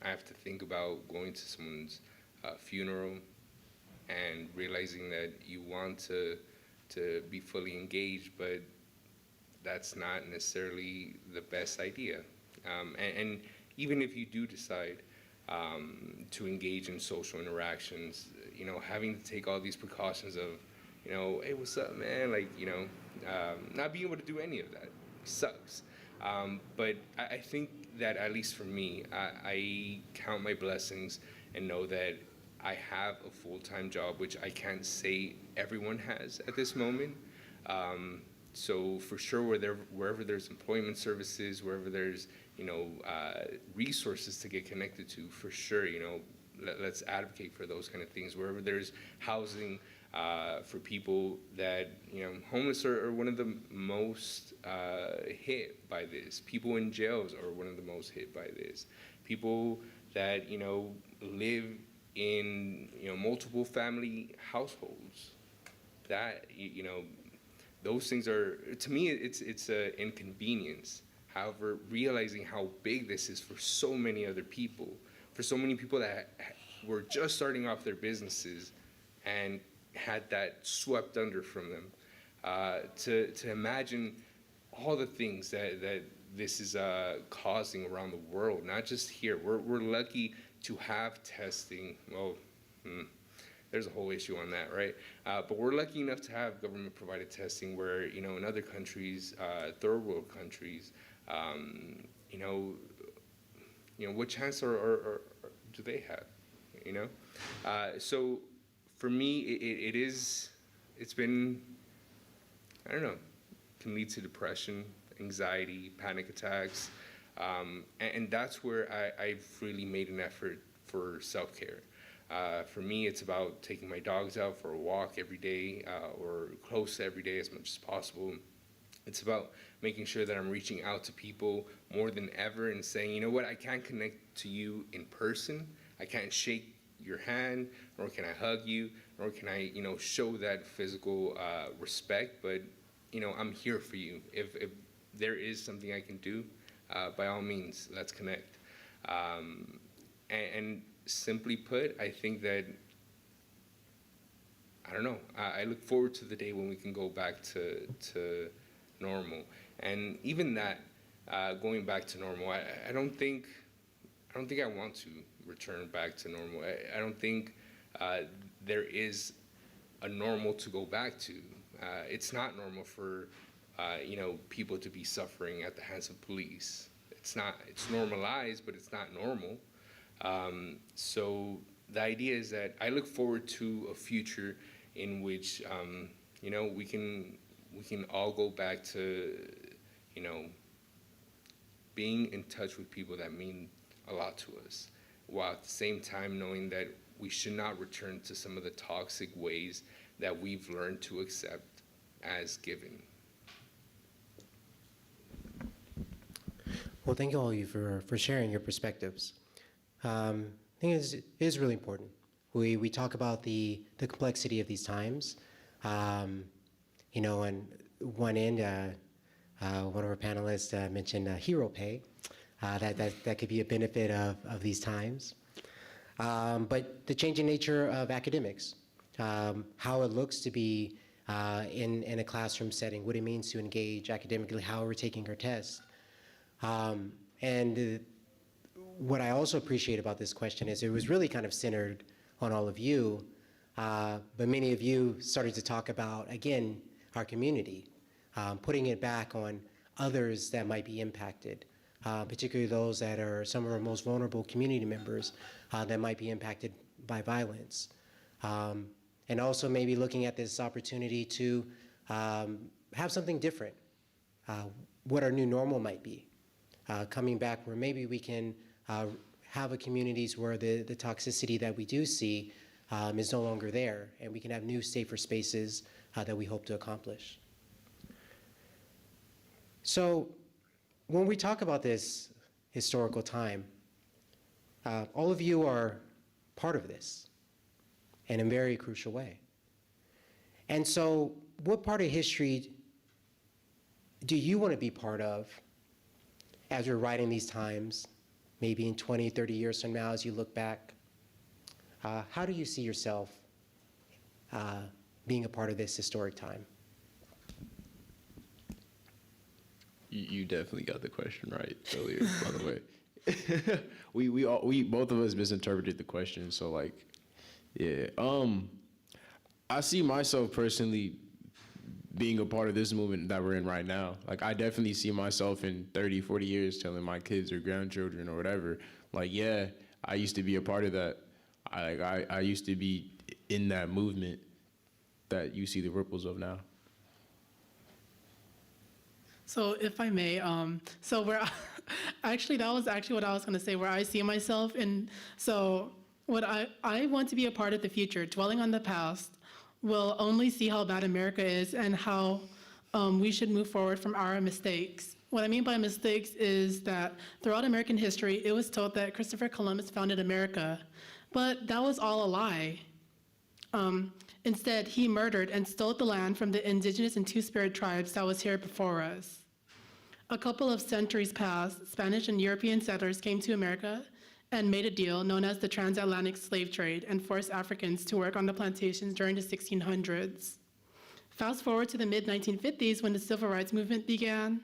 I have to think about going to someone's funeral and realizing that you want to be fully engaged, but that's not necessarily the best idea. And even if you do decide to engage in social interactions, having to take all these precautions of, hey, what's up, man? Like, not being able to do any of that sucks. But I think that, at least for me, I count my blessings and know that I have a full-time job, which I can't say everyone has at this moment. So for sure, wherever there's employment services, wherever there's resources to get connected to, for sure, let's advocate for those kind of things. Wherever there's housing for people that, homeless are one of the most hit by this. People in jails are one of the most hit by this. People that, live in, multiple family households. That, those things are, to me, it's an inconvenience. However, realizing how big this is for so many other people, for so many people that were just starting off their businesses and had that swept under from them, to imagine all the things that this is causing around the world, not just here. We're lucky to have testing. Well, there's a whole issue on that, right? But we're lucky enough to have government-provided testing where, in other countries, third world countries, what chance do they have, So for me, it's been, I don't know, can lead to depression, anxiety, panic attacks. And that's where I've really made an effort for self-care. For me, it's about taking my dogs out for a walk every day, or close to every day as much as possible. It's about making sure that I'm reaching out to people more than ever and saying, you know what, I can't connect to you in person. I can't shake your hand, nor can I hug you, nor can I, show that physical respect. But, I'm here for you. If there is something I can do, by all means, let's connect. And simply put, I think that, I don't know, I look forward to the day when we can go back to normal. And even that, going back to normal, I don't think I want to return back to normal. I don't think there is a normal to go back to. It's not normal for people to be suffering at the hands of police. It's not. It's normalized, but it's not normal. So the idea is that I look forward to a future in which we can all go back to being in touch with people that mean a lot to us, while at the same time knowing that we should not return to some of the toxic ways that we've learned to accept as given. Well, thank you all of you for sharing your perspectives. I think it is really important. We talk about the complexity of these times. On one end, one of our panelists mentioned hero pay. That could be a benefit of these times. But the changing nature of academics, how it looks to be in a classroom setting, what it means to engage academically, how we're taking our tests. And what I also appreciate about this question is it was really kind of centered on all of you, but many of you started to talk about, again, our community, putting it back on others that might be impacted, particularly those that are some of our most vulnerable community members that might be impacted by violence. And also maybe looking at this opportunity to have something different, what our new normal might be, coming back where maybe we can have a communities where the toxicity that we do see is no longer there, and we can have new, safer spaces that we hope to accomplish. So when we talk about this historical time, all of you are part of this in a very crucial way. And so what part of history do you want to be part of as you're writing these times, maybe in 20, 30 years from now as you look back? How do you see yourself being a part of this historic time? You definitely got the question right earlier, by the way. we both of us misinterpreted the question, so yeah. I see myself personally being a part of this movement that we're in right now. I definitely see myself in 30, 40 years telling my kids or grandchildren or whatever, yeah, I used to be a part of that. I used to be in that movement that you see the ripples of now. So if I may, so where that was actually what I was going to say, where I see myself in. So what I want to be a part of the future. Dwelling on the past will only see how bad America is and how we should move forward from our mistakes. What I mean by mistakes is that throughout American history, it was told that Christopher Columbus founded America, but that was all a lie. Instead, he murdered and stole the land from the indigenous and Two-Spirit tribes that was here before us. A couple of centuries passed, Spanish and European settlers came to America and made a deal known as the transatlantic slave trade and forced Africans to work on the plantations during the 1600s. Fast forward to the mid-1950s when the civil rights movement began,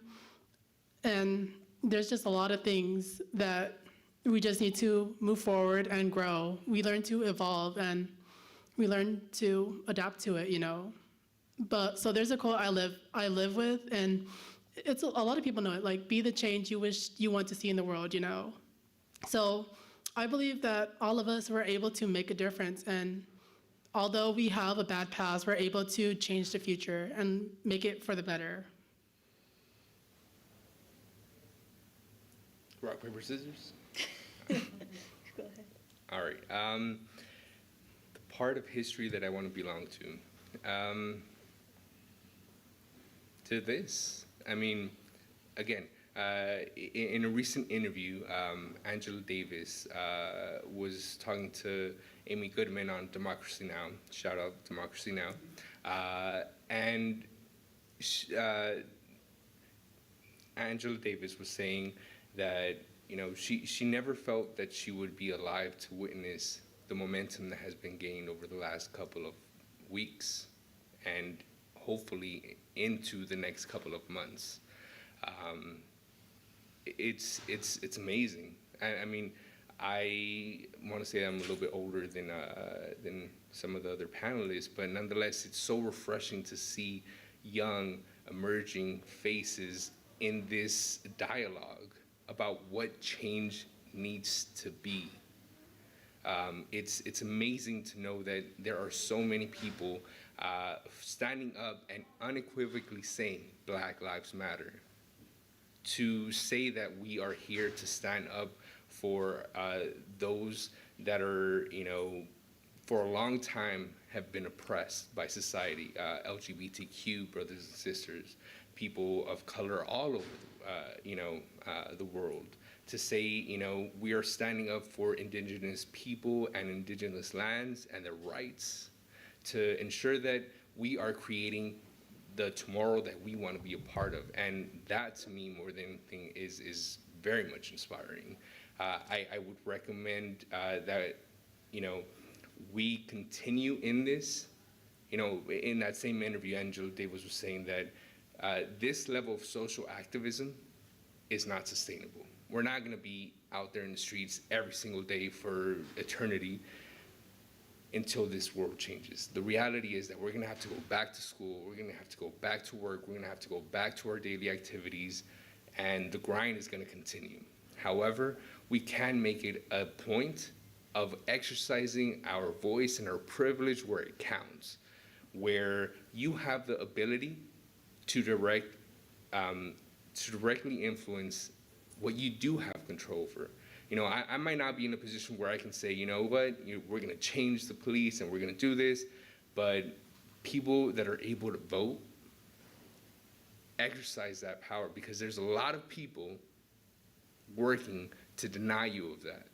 and there's just a lot of things that we just need to move forward and grow. We learn to evolve and we learn to adapt to it, But so there's a quote I live with, and it's a lot of people know it, be the change you wish you want to see in the world, So I believe that all of us were able to make a difference, and although we have a bad past, we're able to change the future and make it for the better. Rock, paper, scissors? Go ahead. All right. The part of history that I want to belong to this. I mean, again, in a recent interview, Angela Davis was talking to Amy Goodman on Democracy Now! Shout out Democracy Now! And Angela Davis was saying that she never felt that she would be alive to witness the momentum that has been gained over the last couple of weeks and hopefully into the next couple of months. It's amazing. I mean, I want to say I'm a little bit older than some of the other panelists, but nonetheless, it's so refreshing to see young, emerging faces in this dialogue about what change needs to be. It's amazing to know that there are so many people standing up and unequivocally saying Black Lives Matter. To say that we are here to stand up for those that are, for a long time have been oppressed by society, LGBTQ brothers and sisters, people of color all over, the world. To say, we are standing up for indigenous people and indigenous lands and their rights, to ensure that we are creating the tomorrow that we want to be a part of. And that, to me, more than anything, is very much inspiring. I would recommend that, we continue in this. In that same interview, Angela Davis was saying that this level of social activism is not sustainable. We're not going to be out there in the streets every single day for eternity until this world changes. The reality is that we're going to have to go back to school, we're going to have to go back to work, we're going to have to go back to our daily activities, and the grind is going to continue. However, we can make it a point of exercising our voice and our privilege where it counts, where you have the ability to directly influence what you do have control over. I might not be in a position where I can say, we're going to change the police and we're going to do this, but people that are able to vote exercise that power, because there's a lot of people working to deny you of that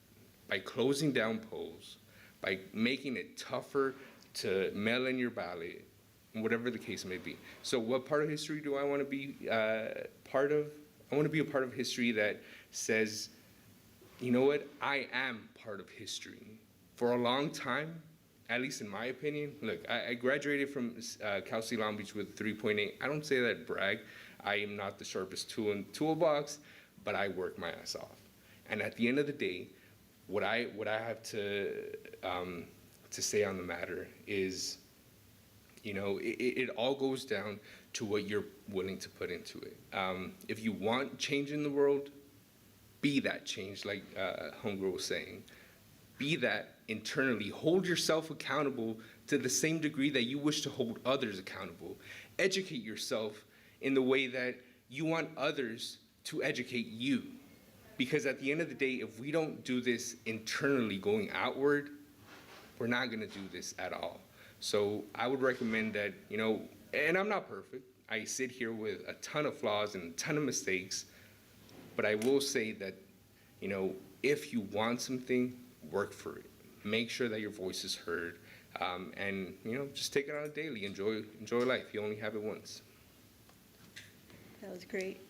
by closing down polls, by making it tougher to mail in your ballot, whatever the case may be. So what part of history do I want to be part of? I want to be a part of history that says, you know what, I am part of history. For a long time, at least in my opinion, look, I graduated from Cal State Long Beach with a 3.8. I don't say that to brag. I am not the sharpest tool in the toolbox, but I work my ass off. And at the end of the day, what I have to say on the matter is, it all goes down to what you're willing to put into it. If you want change in the world, be that change, like Homegirl was saying. Be that internally. Hold yourself accountable to the same degree that you wish to hold others accountable. Educate yourself in the way that you want others to educate you. Because at the end of the day, if we don't do this internally going outward, we're not going to do this at all. So I would recommend that, and I'm not perfect. I sit here with a ton of flaws and a ton of mistakes. But I will say that, if you want something, work for it. Make sure that your voice is heard, and just take it on a daily. Enjoy life. You only have it once. That was great.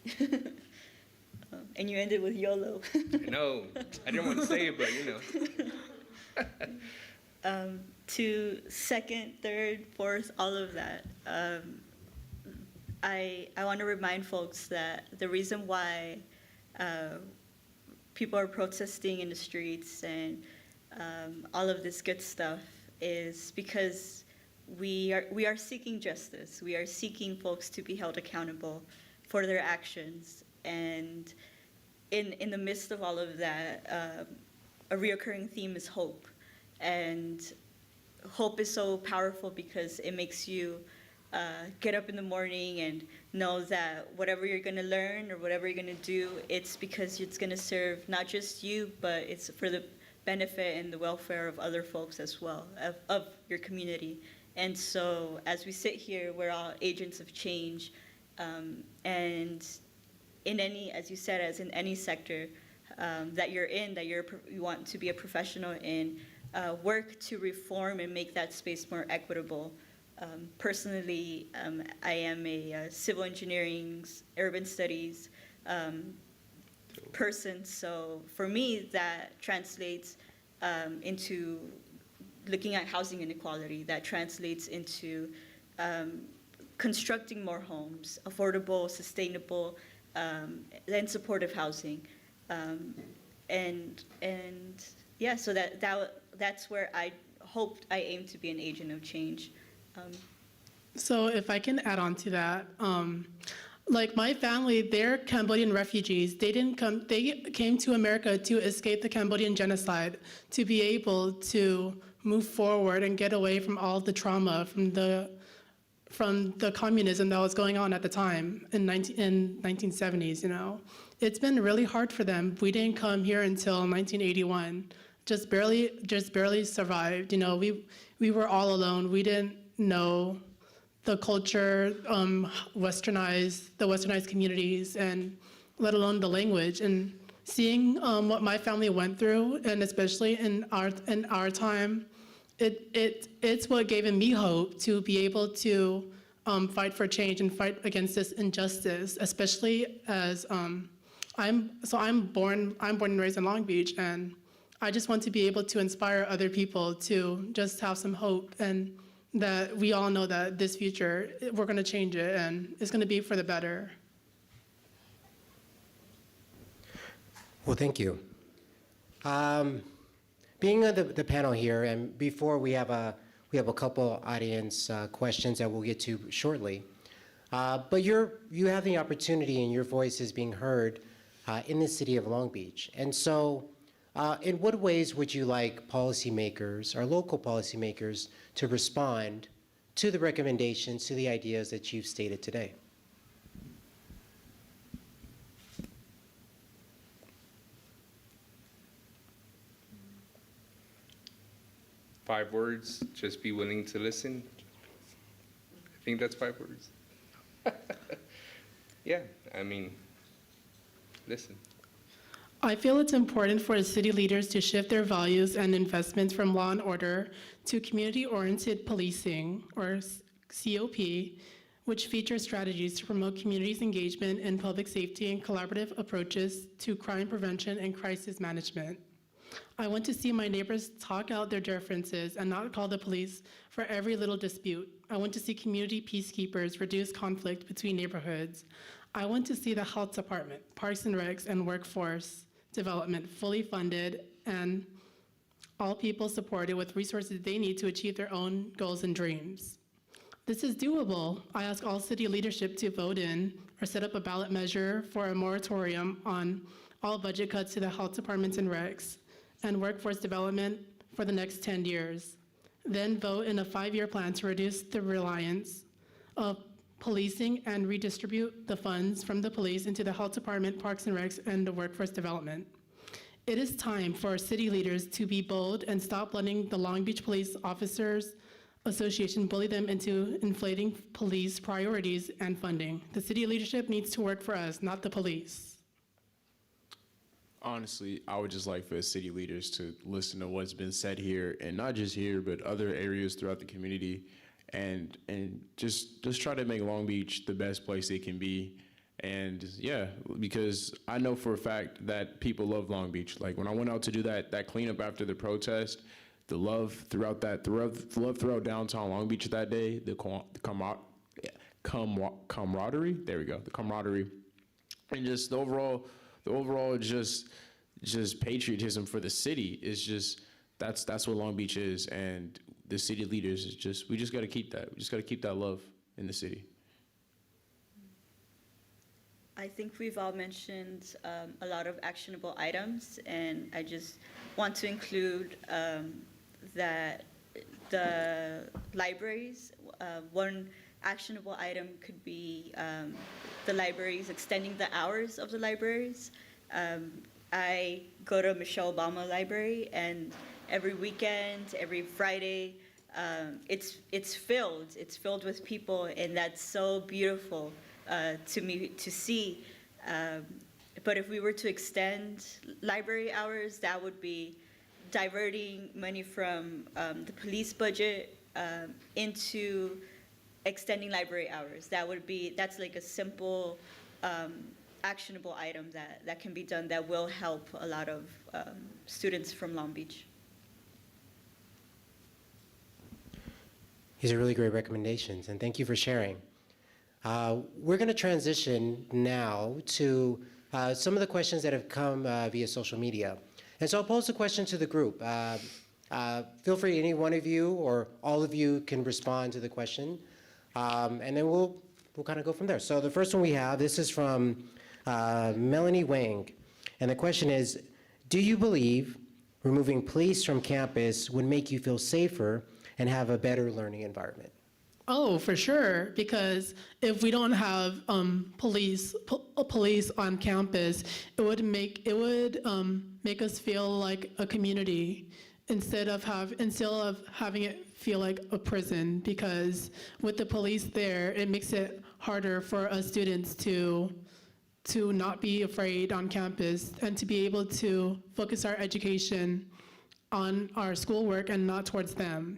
And you ended with YOLO. No, I didn't want to say it, but To second, third, fourth, all of that. I want to remind folks that the reason why people are protesting in the streets and all of this good stuff is because we are seeking justice. We are seeking folks to be held accountable for their actions. And in the midst of all of that, a reoccurring theme is hope. And hope is so powerful because it makes you get up in the morning and know that whatever you're going to learn or whatever you're going to do, it's because it's going to serve not just you, but it's for the benefit and the welfare of other folks as well, of your community. And so as we sit here, we're all agents of change. And in any, as you said, as in any sector that you're in, that you want to be a professional in, work to reform and make that space more equitable. Personally, I am a civil engineering, urban studies person, so for me that translates into looking at housing inequality, that translates into constructing more homes, affordable, sustainable, and supportive housing. And yeah, so that's where I hoped I aim to be an agent of change. So if I can add on to that, like my family, they're Cambodian refugees. They didn't come, they came to America to escape the Cambodian genocide, to be able to move forward and get away from all the trauma from the communism that was going on at the time in 1970s, you know. It's been really hard for them. We didn't come here until 1981, just barely survived. You know, we were all alone. We didn't know the culture, the westernized communities, and let alone the language. And seeing what my family went through, and especially in our time, it's what gave me hope to be able to fight for change and fight against this injustice, especially as I'm born and raised in Long Beach, and I just want to be able to inspire other people to just have some hope, and that we all know that this future, we're going to change it, and it's going to be for the better. Well, thank you. Being on the panel here, and before we have a couple audience questions that we'll get to shortly, but you have the opportunity and your voice is being heard in the city of Long Beach. And so in what ways would you like policymakers, our local policymakers, to respond to the recommendations, to the ideas that you've stated today? Five words, just be willing to listen. I think that's 5 words. Yeah, I mean, listen. I feel it's important for city leaders to shift their values and investments from law and order to community-oriented policing, or COP, which features strategies to promote communities' engagement in public safety and collaborative approaches to crime prevention and crisis management. I want to see my neighbors talk out their differences and not call the police for every little dispute. I want to see community peacekeepers reduce conflict between neighborhoods. I want to see the health department, parks and recs, and workforce development fully funded and all people supported with resources they need to achieve their own goals and dreams. This is doable. I ask all city leadership to vote in or set up a ballot measure for a moratorium on all budget cuts to the health departments and recs and workforce development for the next 10 years. Then vote in a 5-year plan to reduce the reliance of policing and redistribute the funds from the police into the health department, parks and recs, and the workforce development. It is time for our city leaders to be bold and stop letting the Long Beach Police Officers Association bully them into inflating police priorities and funding. The city leadership needs to work for us, not the police. Honestly, I would just like for city leaders to listen to what's been said here, and not just here, but other areas throughout the community, and just try to make Long Beach the best place it can be. And yeah, because I know for a fact that people love Long Beach. Like when I went out to do that cleanup after the protest, the love throughout downtown Long Beach that day, the camaraderie, there we go, the camaraderie, and just the overall just patriotism for the city is just, that's what Long Beach is, and the city leaders is just, we just got to keep that. We just got to keep that love in the city. I think we've all mentioned a lot of actionable items, and I just want to include that the libraries, one actionable item could be the libraries, extending the hours of the libraries. I go to Michelle Obama Library, and every weekend, every Friday, it's filled with people, and that's so beautiful to me to see. But if we were to extend library hours, that would be diverting money from the police budget into extending library hours. That's like a simple, actionable item that can be done that will help a lot of students from Long Beach. These are really great recommendations, and thank you for sharing. We're going to transition now to some of the questions that have come via social media. And so I'll pose a question to the group. Feel free, any one of you or all of you can respond to the question, and then we'll kind of go from there. So the first one we have, this is from Melanie Wang, and the question is, do you believe removing police from campus would make you feel safer and have a better learning environment? Oh, for sure, because if we don't have police on campus, it would make us feel like a community instead of having it feel like a prison. Because with the police there, it makes it harder for us students to not be afraid on campus and to be able to focus our education on our schoolwork and not towards them.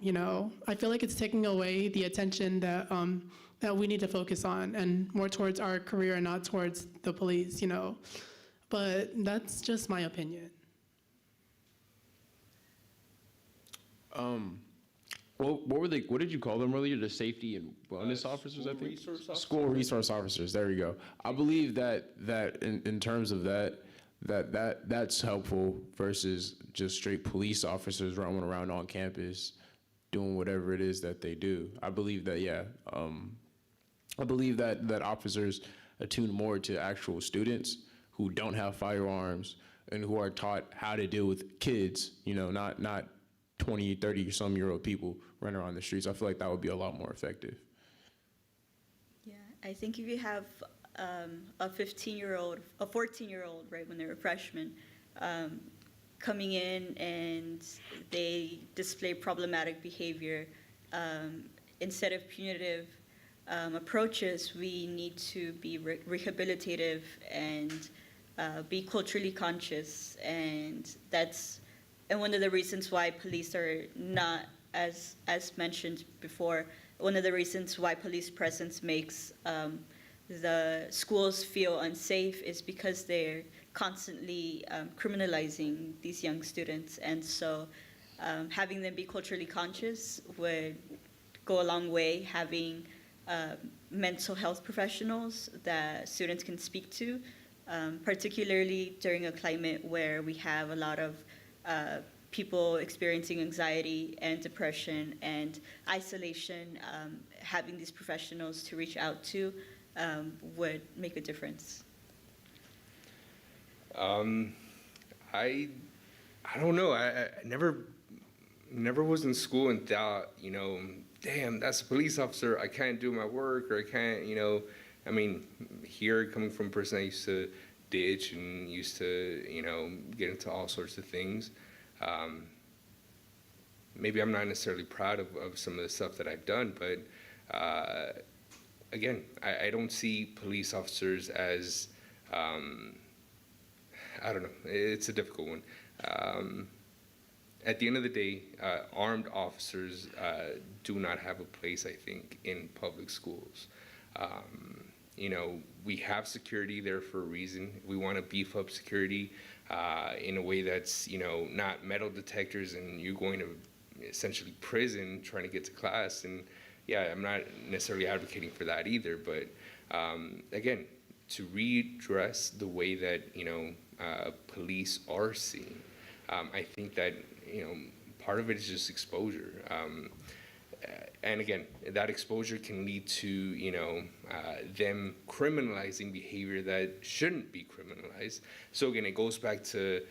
I feel like it's taking away the attention that we need to focus on and more towards our career and not towards the police. But that's just my opinion. What did you call them earlier? The safety and wellness officers, I think? School resource officers, there we go. I believe that in terms of that's helpful versus just straight police officers roaming around on campus doing whatever it is that they do. I believe that, yeah. I believe that officers attune more to actual students who don't have firearms and who are taught how to deal with kids, not 20, 30-some-year-old people running around the streets. I feel like that would be a lot more effective. Yeah, I think if you have a 15-year-old, a 14-year-old, right, when they're a freshman, coming in and they display problematic behavior, instead of punitive approaches, we need to be rehabilitative and be culturally conscious, and one of the reasons why police are not, as mentioned before, one of the reasons why police presence makes the schools feel unsafe is because they're constantly criminalizing these young students. And so having them be culturally conscious would go a long way. Having mental health professionals that students can speak to, particularly during a climate where we have a lot of people experiencing anxiety and depression and isolation, having these professionals to reach out to would make a difference. I don't know. I never was in school and thought, damn, that's a police officer. I can't do my work, or I can't, I mean, here coming from a person I used to ditch and used to, get into all sorts of things. Maybe I'm not necessarily proud of some of the stuff that I've done, but again, I don't see police officers as, I don't know, it's a difficult one. At the end of the day, armed officers do not have a place, I think, in public schools. We have security there for a reason. We want to beef up security in a way that's, not metal detectors and you going to essentially prison trying to get to class. And yeah, I'm not necessarily advocating for that either. But again, to redress the way that, police are seen, I think that, part of it is just exposure. And again, that exposure can lead to, them criminalizing behavior that shouldn't be criminalized. So again, it goes back to,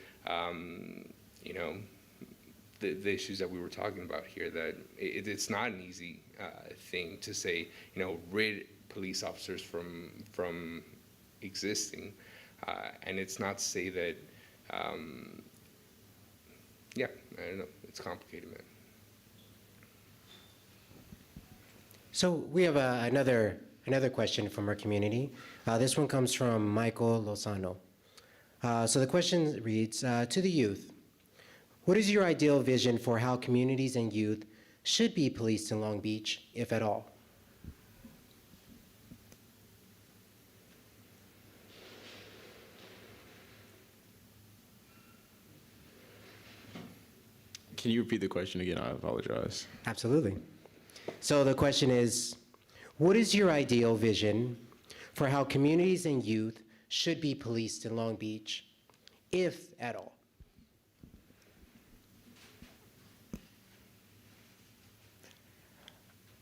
the issues that we were talking about here, that it's not an easy thing to say, rid police officers from existing. And it's not to say that, yeah, I don't know, it's complicated, man. So we have another question from our community. This one comes from Michael Lozano. So the question reads, to the youth, what is your ideal vision for how communities and youth should be policed in Long Beach, if at all? Can you repeat the question again? I apologize. Absolutely. So the question is, What is your ideal vision for how communities and youth should be policed in Long Beach, if at all?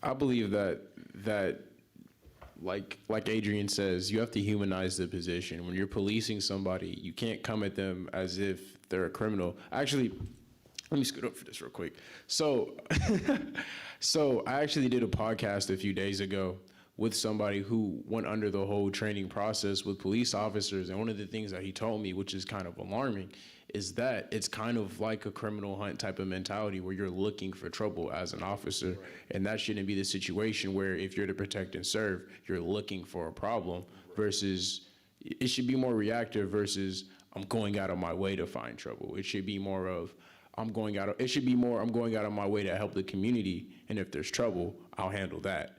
I believe that like Adrian says, you have to humanize the position. When you're policing somebody, you can't come at them as if they're a criminal. Actually, let me scoot up for this real quick. So, so I actually did a podcast a few days ago with somebody who went under the whole training process with police officers. And one of the things that he told me, which is kind of alarming, is that it's kind of like a criminal hunt type of mentality where you're looking for trouble as an officer. Right. And that shouldn't be the situation where if you're to protect and serve, you're looking for a problem versus it should be more reactive versus I'm going out of my way to find trouble. It should be more of I'm going out of my way to help the community. And if there's trouble, I'll handle that,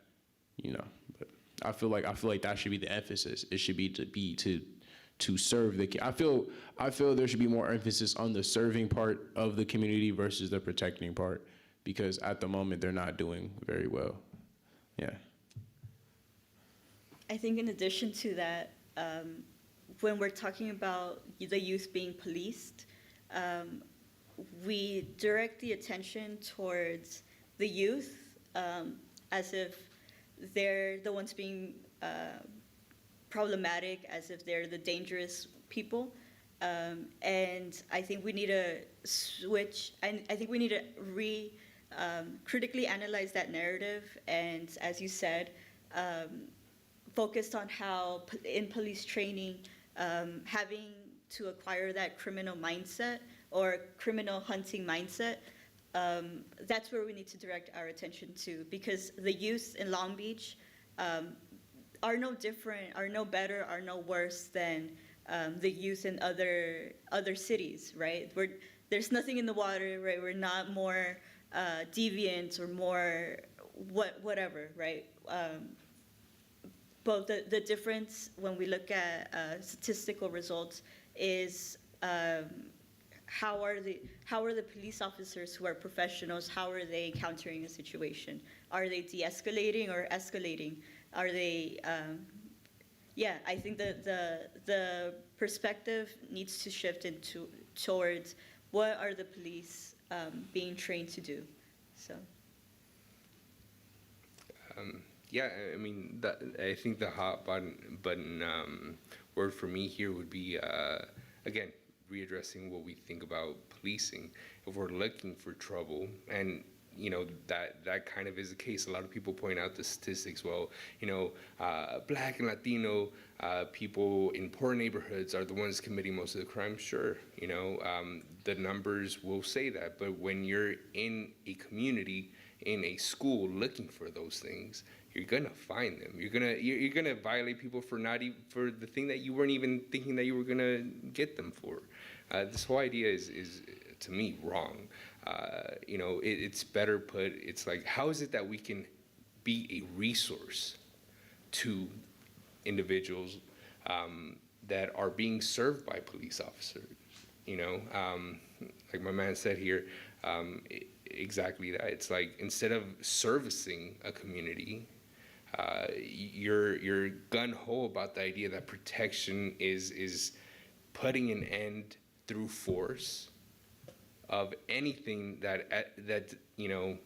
you know. But I feel like that should be the emphasis. It should be to serve the. I feel there should be more emphasis on the serving part of the community versus the protecting part, because at the moment they're not doing very well. Yeah. I think in addition to that, when we're talking about the youth being policed, we direct the attention towards the youth as if they're the ones being problematic, as if they're the dangerous people. And I think we need to switch, I think we need to critically analyze that narrative, and as you said, focused on how in police training, having to acquire that criminal mindset or criminal hunting mindset, that's where we need to direct our attention to, because the youth in Long Beach are no different, are no better, are no worse than the youth in other cities, right? There's nothing in the water, right? We're not more deviant or more whatever, right? But the difference when we look at statistical results is how are the police officers who are professionals, how are they countering a situation? Are they de-escalating or escalating? Are they, I think the perspective needs to shift towards what are the police being trained to do, so. I mean, I think the hot button word for me here would be, again, readdressing what we think about policing. If we're looking for trouble, and you know that kind of is the case. A lot of people point out the statistics. Well, you know, Black and Latino people in poor neighborhoods are the ones committing most of the crime. Sure, you know, the numbers will say that. But when you're in a community, in a school, looking for those things, you're gonna find them. You're gonna violate people for for the thing that you weren't even thinking that you were gonna get them for. This whole idea is to me wrong. You know, it's better put. It's like, how is it that we can be a resource to individuals that are being served by police officers? You know, like my man said here, exactly that. It's like, instead of servicing a community, you're gun-ho about the idea that protection is putting an end through force of anything that you know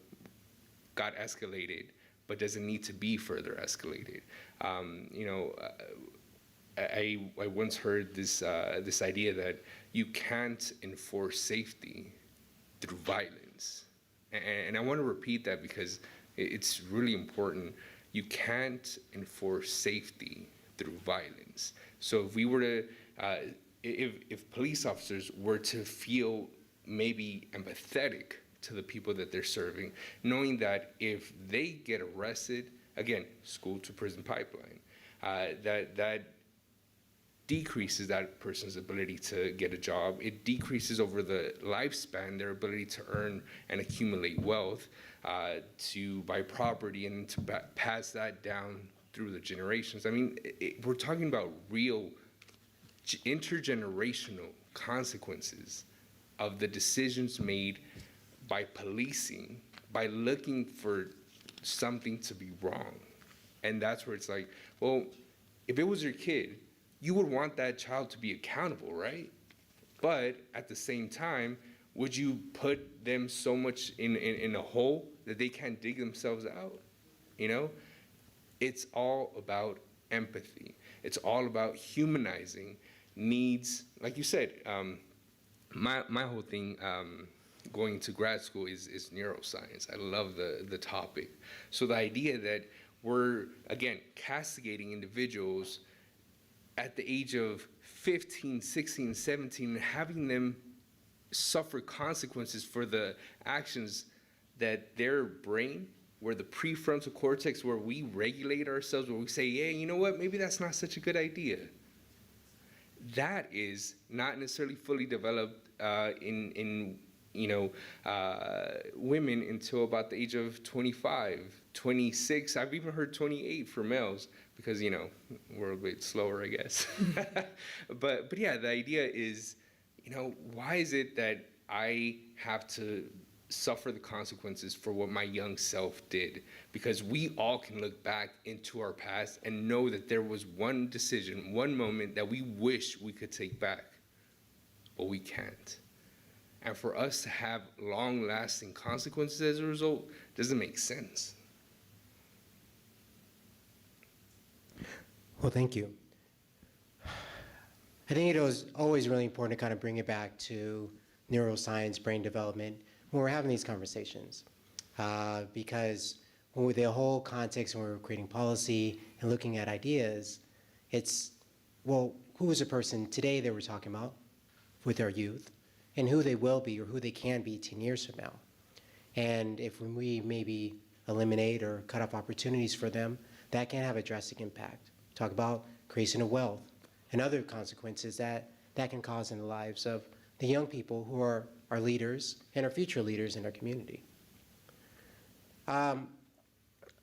got escalated, but doesn't need to be further escalated. You know, I once heard this idea that you can't enforce safety through violence, and I want to repeat that because it's really important. You can't enforce safety through violence. So if we were to, if police officers were to feel maybe empathetic to the people that they're serving, knowing that if they get arrested, again, school to prison pipeline, that decreases that person's ability to get a job. It decreases over the lifespan their ability to earn and accumulate wealth, to buy property, and to pass that down through the generations. I mean, we're talking about real intergenerational consequences of the decisions made by policing, by looking for something to be wrong. And that's where it's like, well, if it was your kid, you would want that child to be accountable, right? But at the same time, would you put them so much in a hole that they can't dig themselves out? You know, it's all about empathy. It's all about humanizing needs. Like you said, my whole thing going to grad school is neuroscience. I love the topic. So the idea that we're, again, castigating individuals at the age of 15, 16, 17, and having them suffer consequences for the actions that their brain, where the prefrontal cortex, where we regulate ourselves, where we say, yeah, you know what, maybe that's not such a good idea. That is not necessarily fully developed in women until about the age of 25, 26. I've even heard 28 for males because, you know, we're a bit slower, I guess. But yeah, the idea is, you know, why is it that I have to suffer the consequences for what my young self did? Because we all can look back into our past and know that there was one decision, one moment that we wish we could take back, but we can't. And for us to have long-lasting consequences as a result doesn't make sense. Well, thank you. I think it was always really important to kind of bring it back to neuroscience, brain development, when we're having these conversations. Because with the whole context when we're creating policy and looking at ideas, it's, well, who is a person today that we're talking about with our youth, and who they will be or who they can be 10 years from now. And if we maybe eliminate or cut off opportunities for them, that can have a drastic impact. Talk about creation of wealth and other consequences that can cause in the lives of the young people who are our leaders and our future leaders in our community. I'm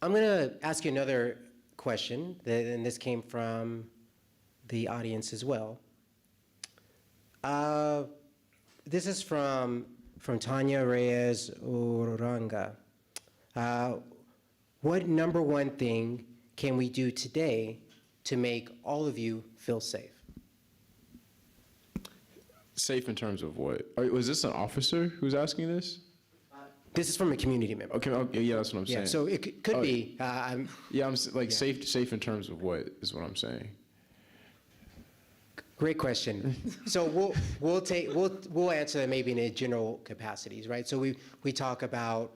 going to ask you another question, and this came from the audience as well. This is from Tanya Reyes Uranga. What number one thing can we do today to make all of you feel safe? Safe in terms of what? Was this an officer who's asking this? This is from a community member. Okay, yeah, that's what I'm saying. Yeah, so it could be. Yeah, safe in terms of what is what I'm saying. Great question. So we'll answer that maybe in a general capacities, right? So we talk about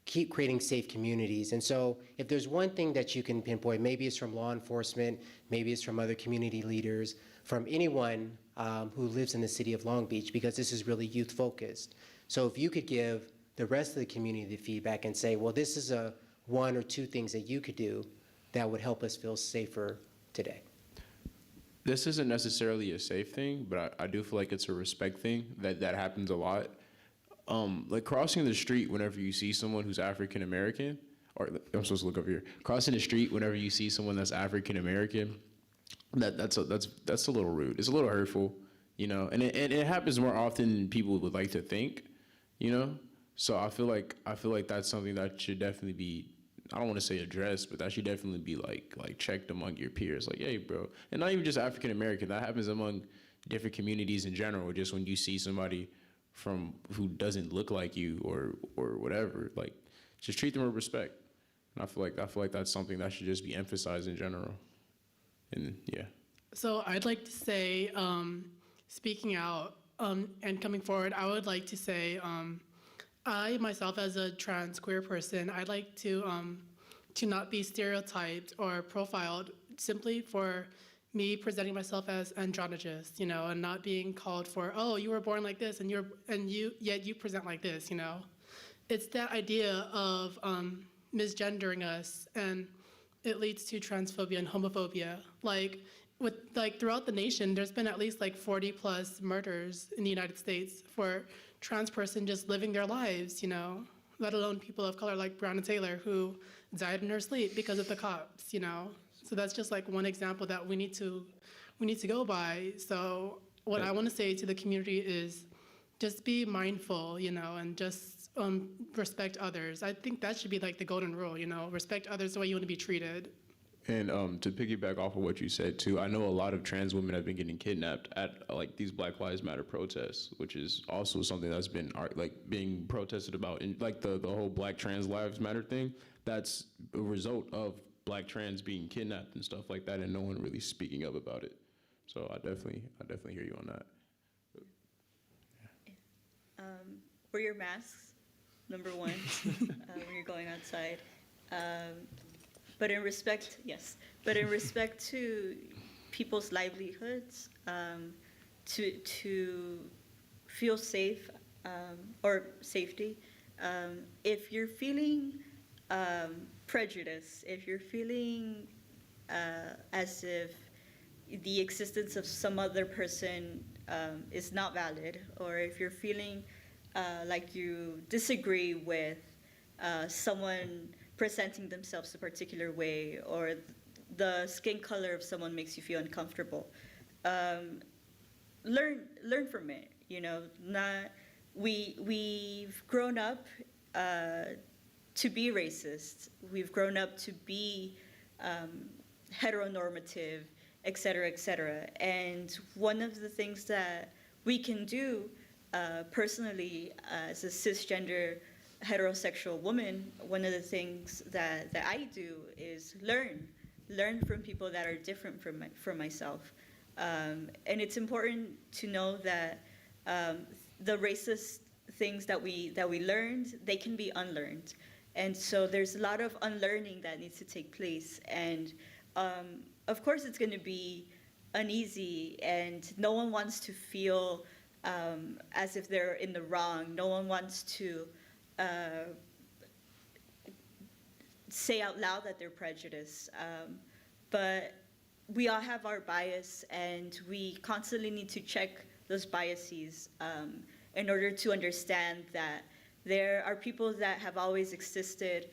keep creating safe communities. And so if there's one thing that you can pinpoint, maybe it's from law enforcement, maybe it's from other community leaders, from anyone who lives in the city of Long Beach, because this is really youth focused. So if you could give the rest of the community the feedback and say, well, this is one or two things that you could do that would help us feel safer today. This isn't necessarily a safe thing, but I do feel like it's a respect thing that happens a lot. Like crossing the street whenever you see someone who's African American, or I'm supposed to look over here. Crossing the street whenever you see someone that's African American, that's a little rude. It's a little hurtful, you know. And it happens more often than people would like to think, you know. So I feel like that's something that should definitely be, I don't want to say addressed, but that should definitely be like checked among your peers. Like, hey, bro. And not even just African American. That happens among different communities in general. Just when you see somebody who doesn't look like you or whatever, like just treat them with respect. And I feel like that's something that should just be emphasized in general. And yeah. So I'd like to say, speaking out and coming forward, I would like to say, I myself as a trans queer person, I'd like to not be stereotyped or profiled simply for me presenting myself as androgynous, you know, and not being called for, oh, you were born like this, yet you present like this, you know. It's that idea of misgendering us, and it leads to transphobia and homophobia. Like throughout the nation, there's been at least 40 plus murders in the United States for trans person just living their lives, you know, let alone people of color like Breonna Taylor who died in her sleep because of the cops, you know. So that's just one example that we need to go by. So what I want to say to the community is just be mindful, you know, and just respect others. I think that should be the golden rule, you know, respect others the way you want to be treated. And to piggyback off of what you said too, I know a lot of trans women have been getting kidnapped at like these Black Lives Matter protests, which is also something that's been like being protested about in like the whole Black Trans Lives Matter thing. That's a result of Black trans being kidnapped and stuff like that, and no one really speaking up about it. So I definitely hear you on that. Wear your masks, number one, when you're going outside. But in respect to people's livelihoods, to feel safe or safety, if you're feeling prejudice, if you're feeling as if the existence of some other person is not valid, or if you're feeling like you disagree with someone presenting themselves a particular way, or the skin color of someone makes you feel uncomfortable, learn from it. You know, we've grown up to be racist. We've grown up to be heteronormative, et cetera, et cetera. And one of the things that we can do personally as a cisgender heterosexual woman, one of the things that I do is learn from people that are different from myself. And it's important to know that the racist things that we learned, they can be unlearned. And so there's a lot of unlearning that needs to take place. And of course it's gonna be uneasy, and no one wants to feel as if they're in the wrong. No one wants to say out loud that they're prejudiced. But we all have our bias, and we constantly need to check those biases in order to understand that there are people that have always existed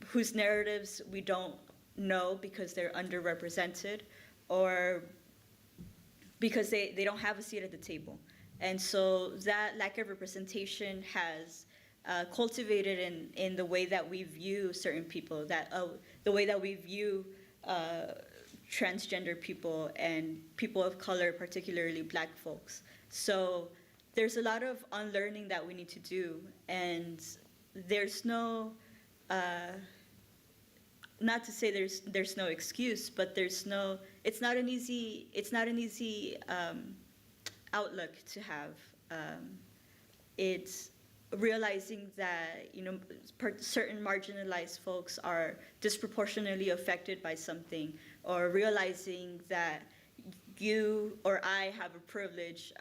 whose narratives we don't know because they're underrepresented, or because they don't have a seat at the table. And so that lack of representation has cultivated in the way that we view certain people, that the way that we view transgender people and people of color, particularly Black folks. So there's a lot of unlearning that we need to do, and there's no, not to say there's no excuse, but it's not an easy outlook to have. It's realizing that, you know, certain marginalized folks are disproportionately affected by something, or realizing that you or I have a privilege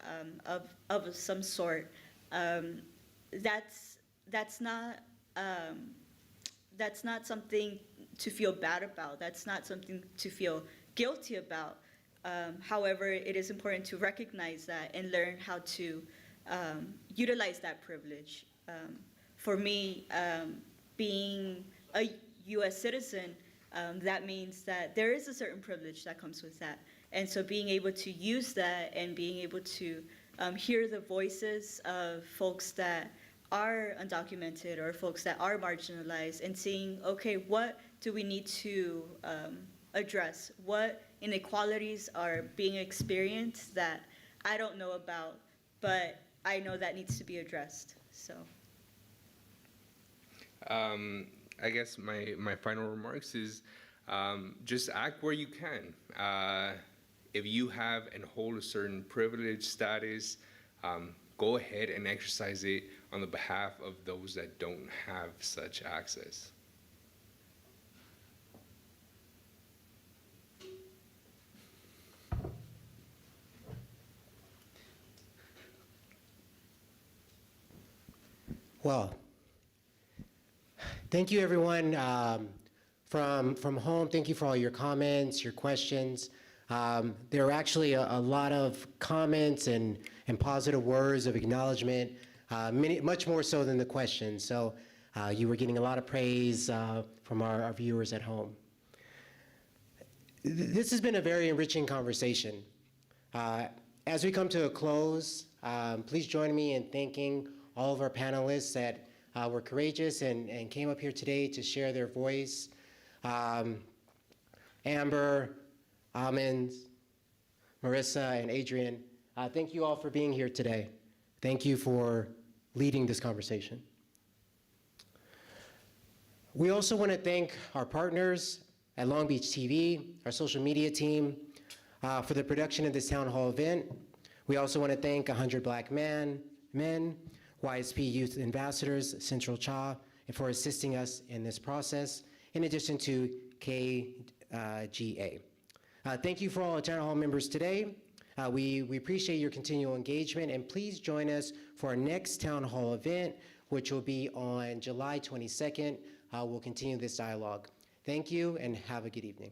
of some sort. That's not something to feel bad about. That's not something to feel guilty about. However, it is important to recognize that and learn how to utilize that privilege. For me, being a U.S. citizen, that means that there is a certain privilege that comes with that. And so being able to use that and being able to hear the voices of folks that are undocumented or folks that are marginalized, and seeing, okay, what do we need to address? What inequalities are being experienced that I don't know about, but I know that needs to be addressed, so. I guess my final remarks is just act where you can. If you have and hold a certain privilege status, go ahead and exercise it on the behalf of those that don't have such access. Well, thank you, everyone. From home, thank you for all your comments, your questions. There were actually a lot of comments and positive words of acknowledgement, much more so than the questions. So you were getting a lot of praise from our viewers at home. This has been a very enriching conversation. As we come to a close, please join me in thanking all of our panelists that were courageous and came up here today to share their voice. Amber, Amins, Marissa, and Adrian, thank you all for being here today. Thank you for leading this conversation. We also want to thank our partners at Long Beach TV, our social media team, for the production of this town hall event. We also want to thank 100 Black Men, YSP Youth Ambassadors, Central Cha, for assisting us in this process, in addition to KGA. Thank you for all our town hall members today. We appreciate your continual engagement, and please join us for our next town hall event, which will be on July 22nd. We'll continue this dialogue. Thank you, and have a good evening.